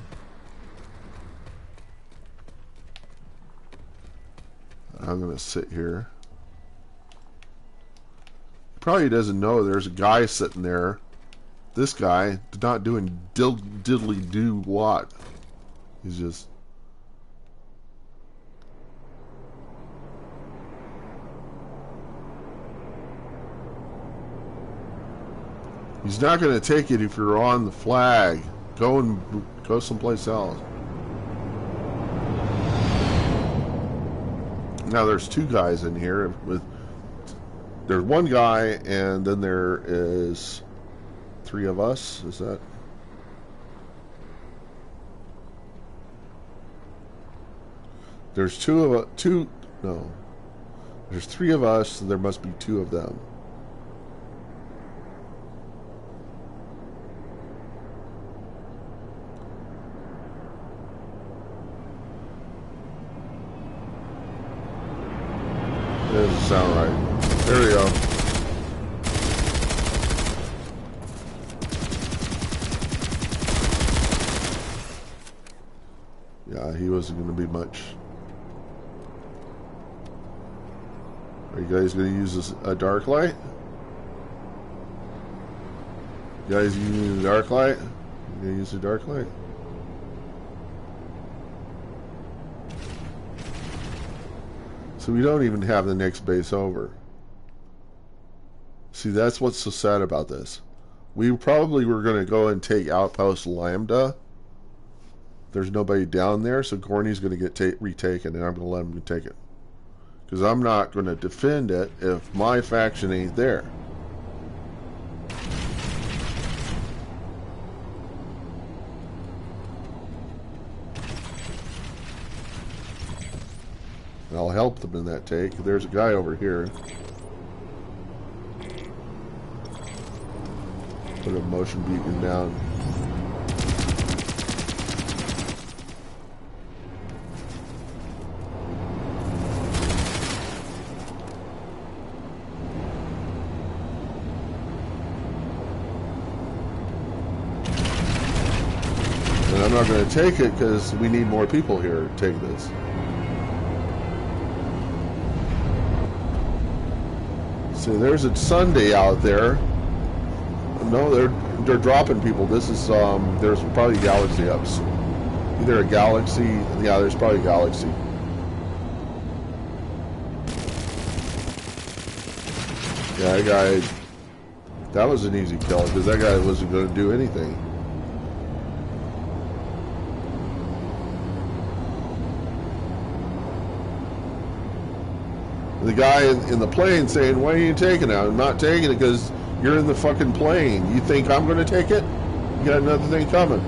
I'm gonna sit here. Probably doesn't know there's a guy sitting there This guy not doing diddly do what. He's just. He's not going to take it if you're on the flag. Go someplace else. Now there's two guys in here with. There's one guy, and then there is 3 of us. Is that? There's two. No. There's 3 of us. And there must be 2 of them. That doesn't sound right. There we go. Yeah, he wasn't going to be much. Are you guys going to use a dark light? You guys use a dark light? You going to use a dark light? So we don't even have the next base over. See, that's what's so sad about this. We probably were going to go and take Outpost Lambda. There's nobody down there, so Gorney's going to get retaken, and I'm going to let him take it. Because I'm not going to defend it if my faction ain't there. And I'll help them in that take. There's a guy over here. Put a motion beacon down. And I'm not going to take it because we need more people here to take this. See, there's a Sunday out there. No, they're dropping people. This is there's probably Galaxy ups. Either a Galaxy, yeah, there's probably Galaxy. Yeah, that guy. That was an easy kill because that guy wasn't going to do anything. The guy in the plane saying, "Why are you taking it?" I'm not taking it because you're in the fucking plane. You think I'm going to take it? You got another thing coming.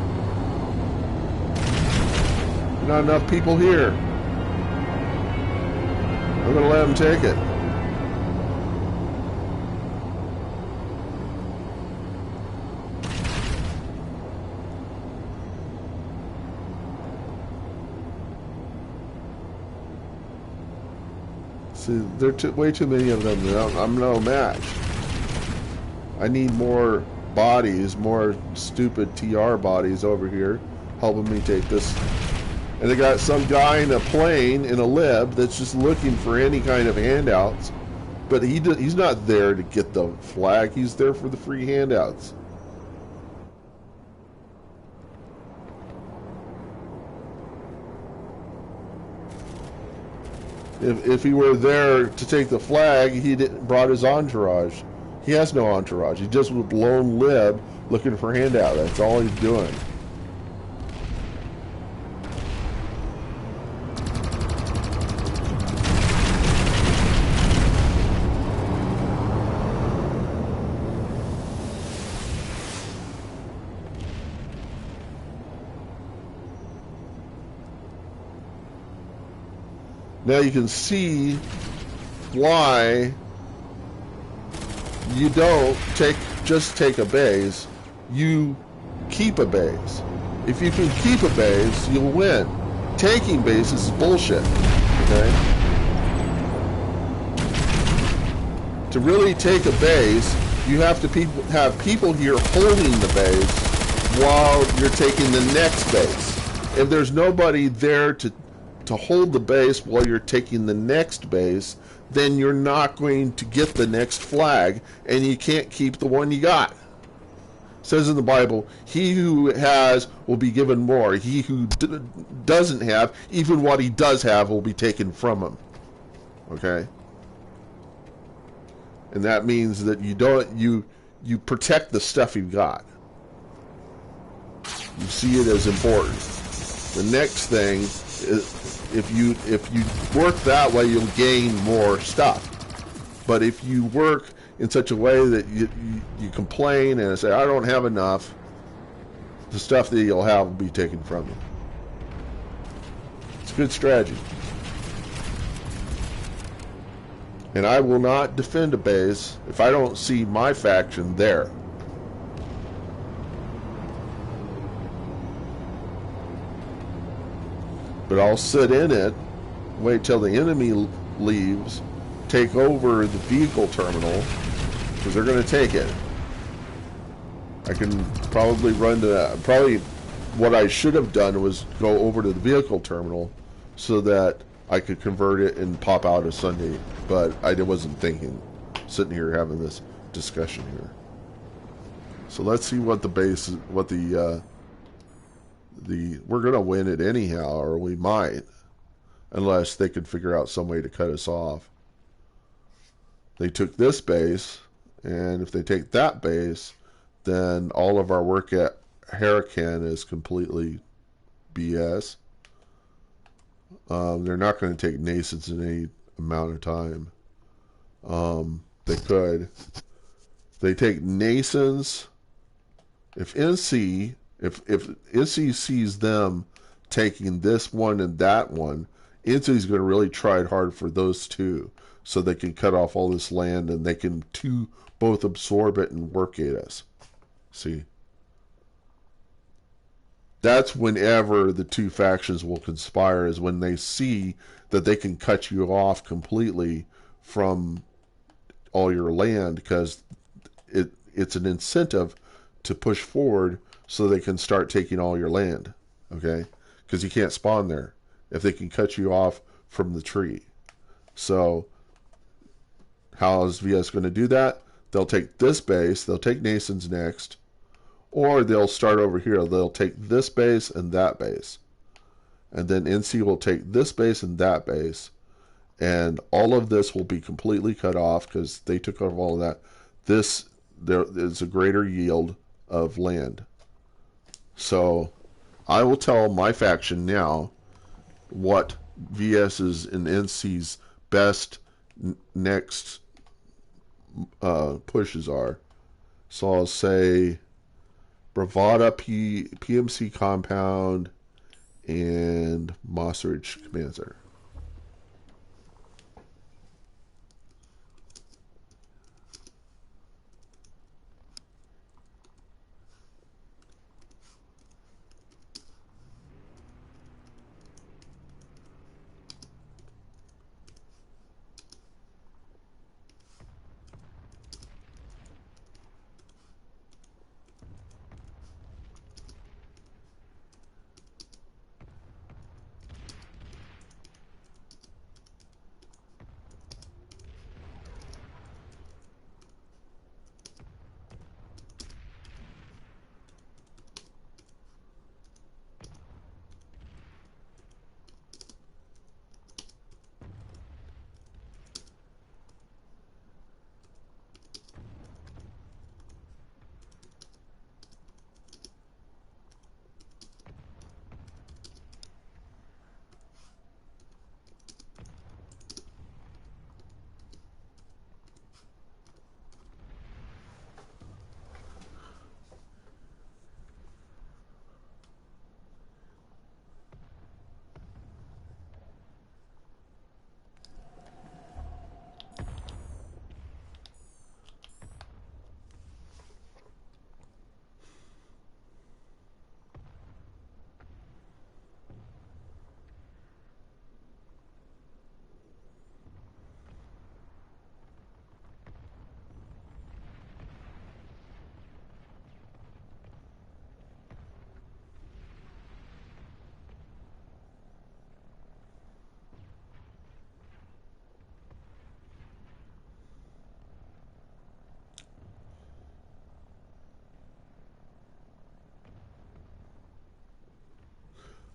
Not enough people here. I'm going to let him take it. See, there are way too many of them. I'm no match. I need more bodies, more stupid TR bodies over here helping me take this. And they got some guy in a plane, in a lib, that's just looking for any kind of handouts. But he's not there to get the flag. He's there for the free handouts. If he were there to take the flag, he brought his entourage. He has no entourage. He's just with lone lib looking for handout. That's all he's doing. Now you can see why you don't just take a base, you keep a base. If you can keep a base, you'll win. Taking bases is bullshit, okay? To really take a base, you have to have people here holding the base while you're taking the next base. If there's nobody there to hold the base while you're taking the next base, then you're not going to get the next flag, and you can't keep the one you got. says in the Bible, he who has will be given more. He who doesn't have, even what he does have, will be taken from him. Okay? And that means that you protect the stuff you've got. You see it as important. The next thing is, if you work that way, you'll gain more stuff. But if you work in such a way that you complain and say, I don't have enough, the stuff that you'll have will be taken from you. It's a good strategy. And I will not defend a base if I don't see my faction there. But I'll sit in it, wait till the enemy leaves, take over the vehicle terminal, because they're going to take it. I can probably run to that. Probably what I should have done was go over to the vehicle terminal so that I could convert it and pop out a Sunday. But I wasn't thinking, sitting here having this discussion here. So let's see what the base, what the we're going to win it anyhow, or we might, unless they could figure out some way to cut us off. They took this base, and if they take that base, then all of our work at Hurricane is completely BS. They're not going to take nascents in any amount of time. They could. They take nascents. If NC sees them taking this one and that one, NC's going to really try hard for those two, so they can cut off all this land and they can both absorb it and work at us. See? That's whenever the two factions will conspire, is when they see that they can cut you off completely from all your land, because it's an incentive to push forward so they can start taking all your land. Okay? Because you can't spawn there if they can cut you off from the tree. So how is VS going to do that? They'll take this base, they'll take Nason's next, or they'll start over here. They'll take this base and that base. And then NC will take this base and that base. And all of this will be completely cut off because they took off all of that. There is a greater yield of land. So I will tell my faction now what VS's and NC's best next pushes are. So I'll say Bravada PMC Compound and Moss Ridge Command Center.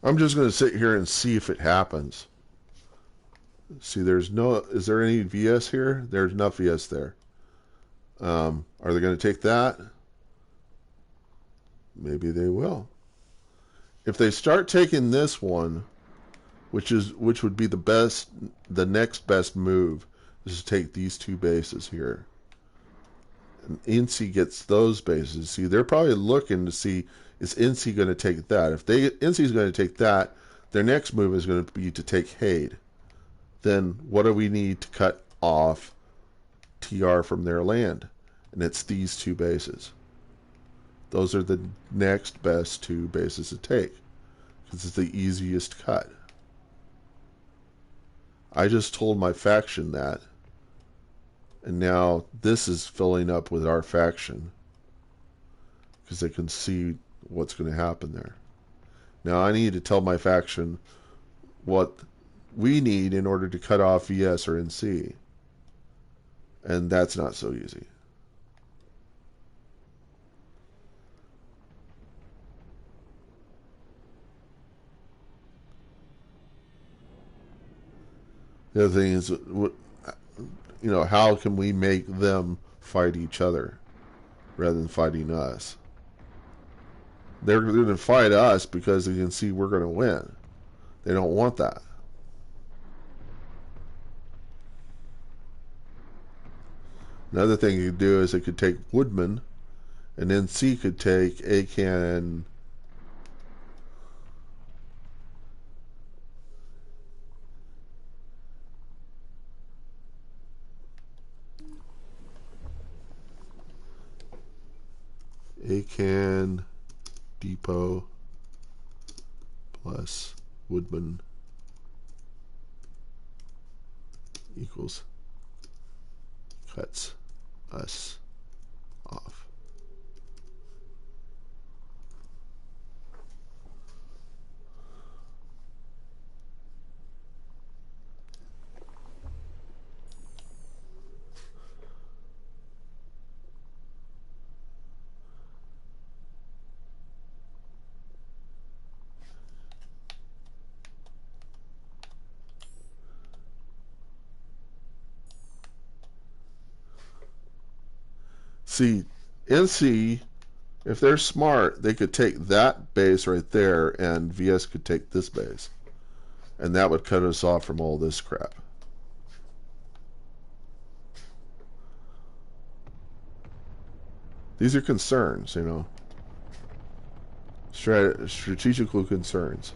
I'm just going to sit here and see if it happens. See, there's no, is there any VS here? There's enough VS there. Are they going to take that? Maybe they will. If they start taking this one, which would be the next best move, is to take these two bases here. And INSEE gets those bases. See, they're probably looking to see, is INSEE going to take that? If INSEE is going to take that, their next move is going to be to take Hade. Then what do we need to cut off TR from their land? And it's these two bases. Those are the next best two bases to take, because it's the easiest cut. I just told my faction that, and now this is filling up with our faction, because they can see what's going to happen there. Now I need to tell my faction what we need in order to cut off VS or NC, and that's not so easy. The other thing is, how can we make them fight each other rather than fighting us? They're going to fight us because they can see we're going to win. They don't want that. Another thing you could do is they could take Woodman, and then C could take Acan and Acan Depot plus Woodman equals cuts us off. See, NC, if they're smart, they could take that base right there, and VS could take this base. And that would cut us off from all this crap. These are concerns, strategical concerns.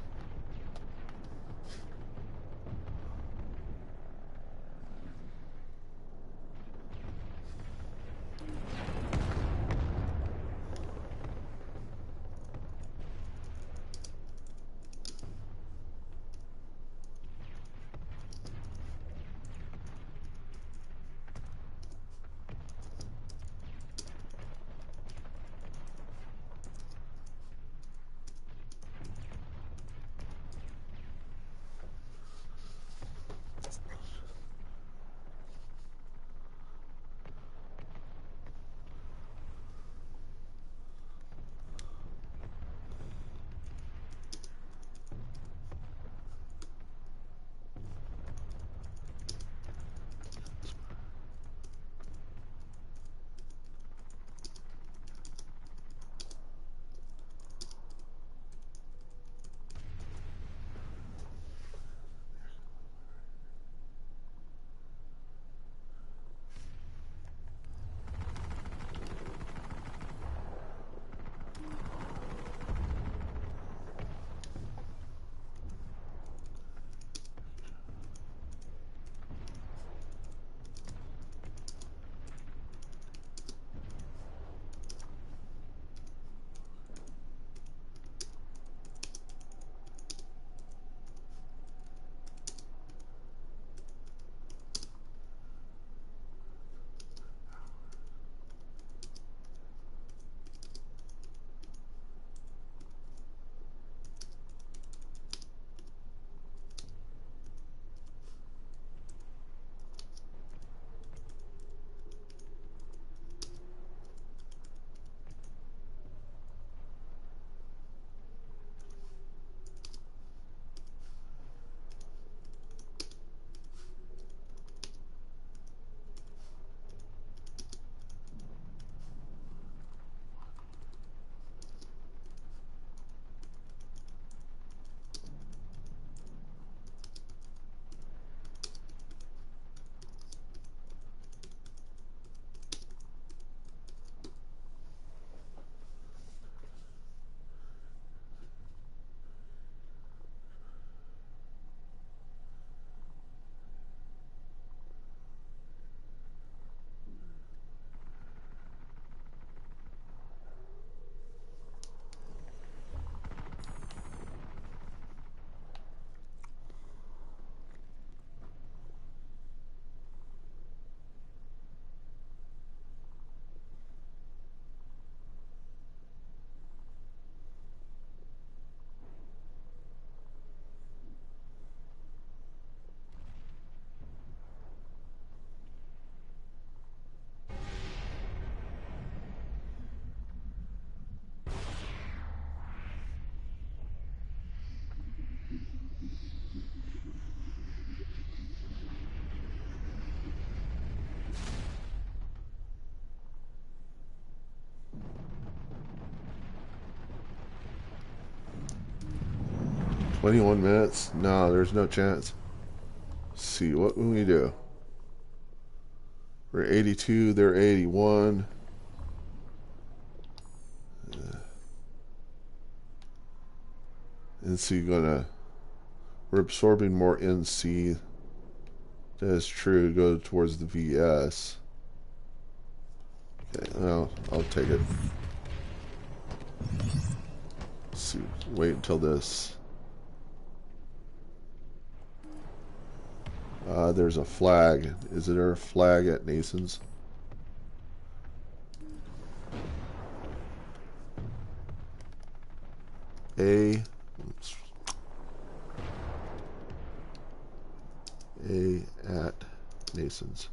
21 minutes? No, there's no chance. Let's see, what can we do? We're 82, they're 81. NC we're absorbing more NC. That is true. Go towards the VS. Okay, well, I'll take it. Let's see, wait until this. There's a flag. Is there a flag at Nason's? A at Nason's.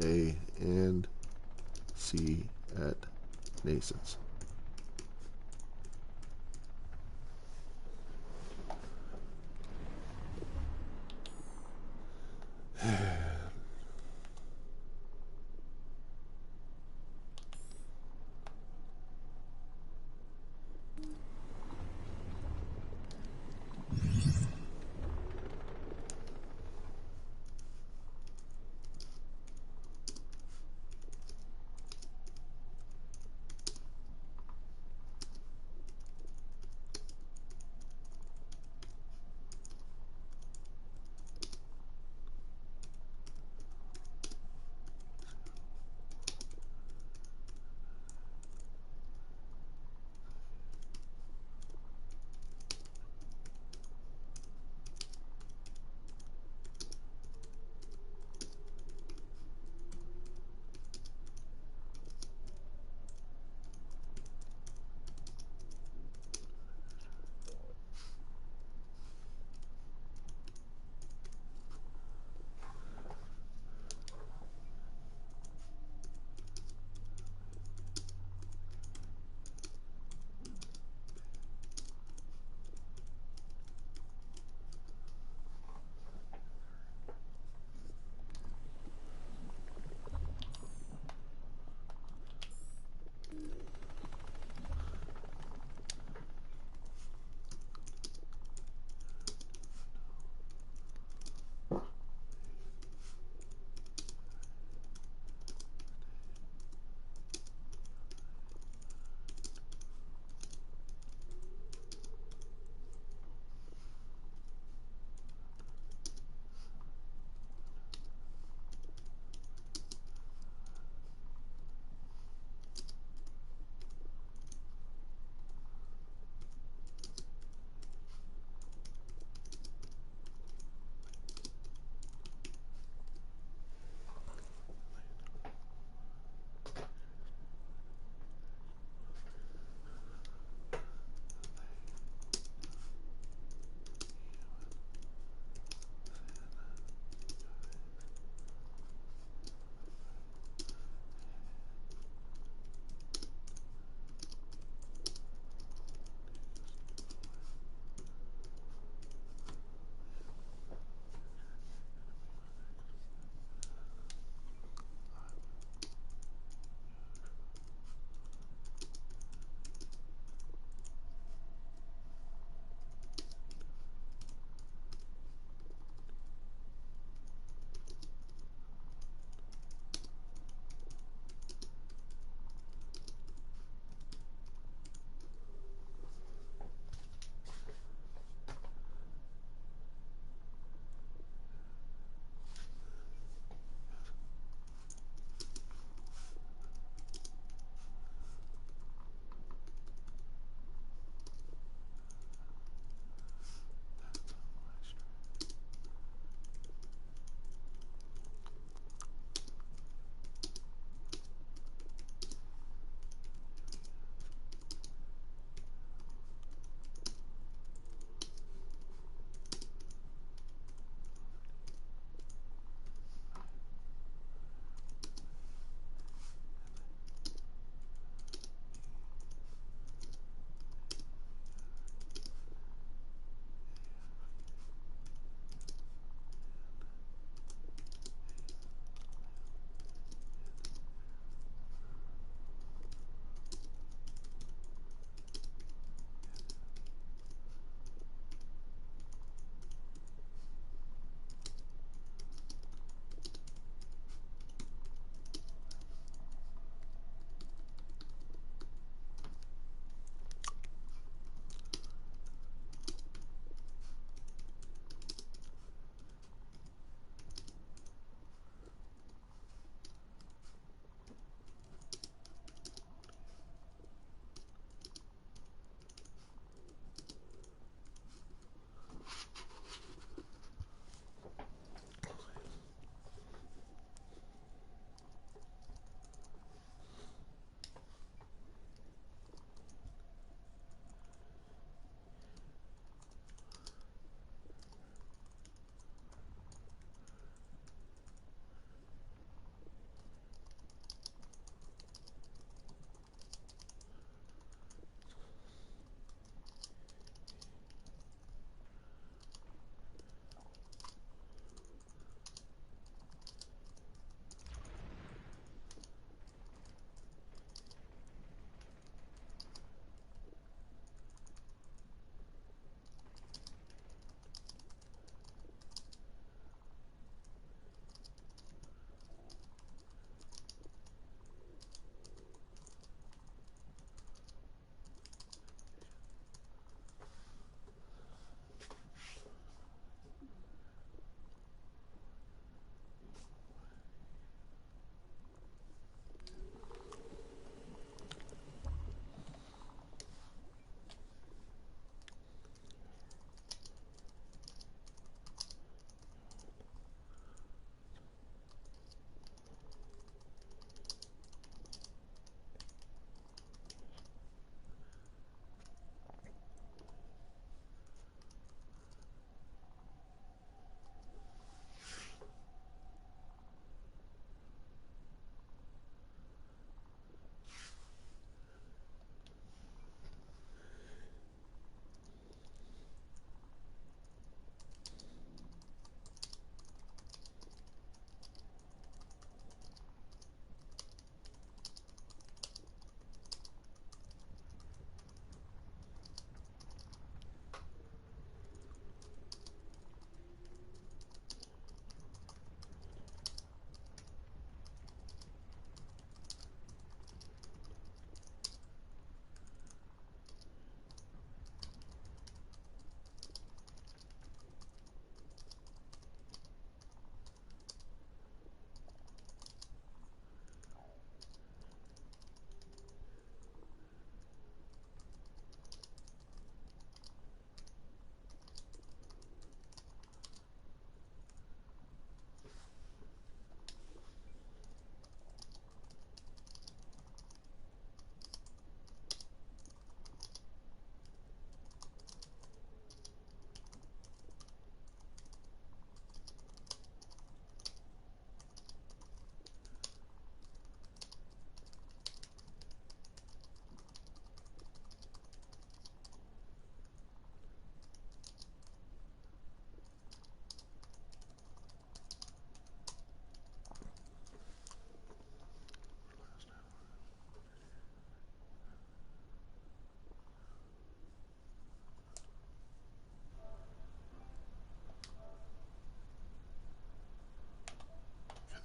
A and C at Nason's.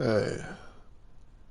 Hey.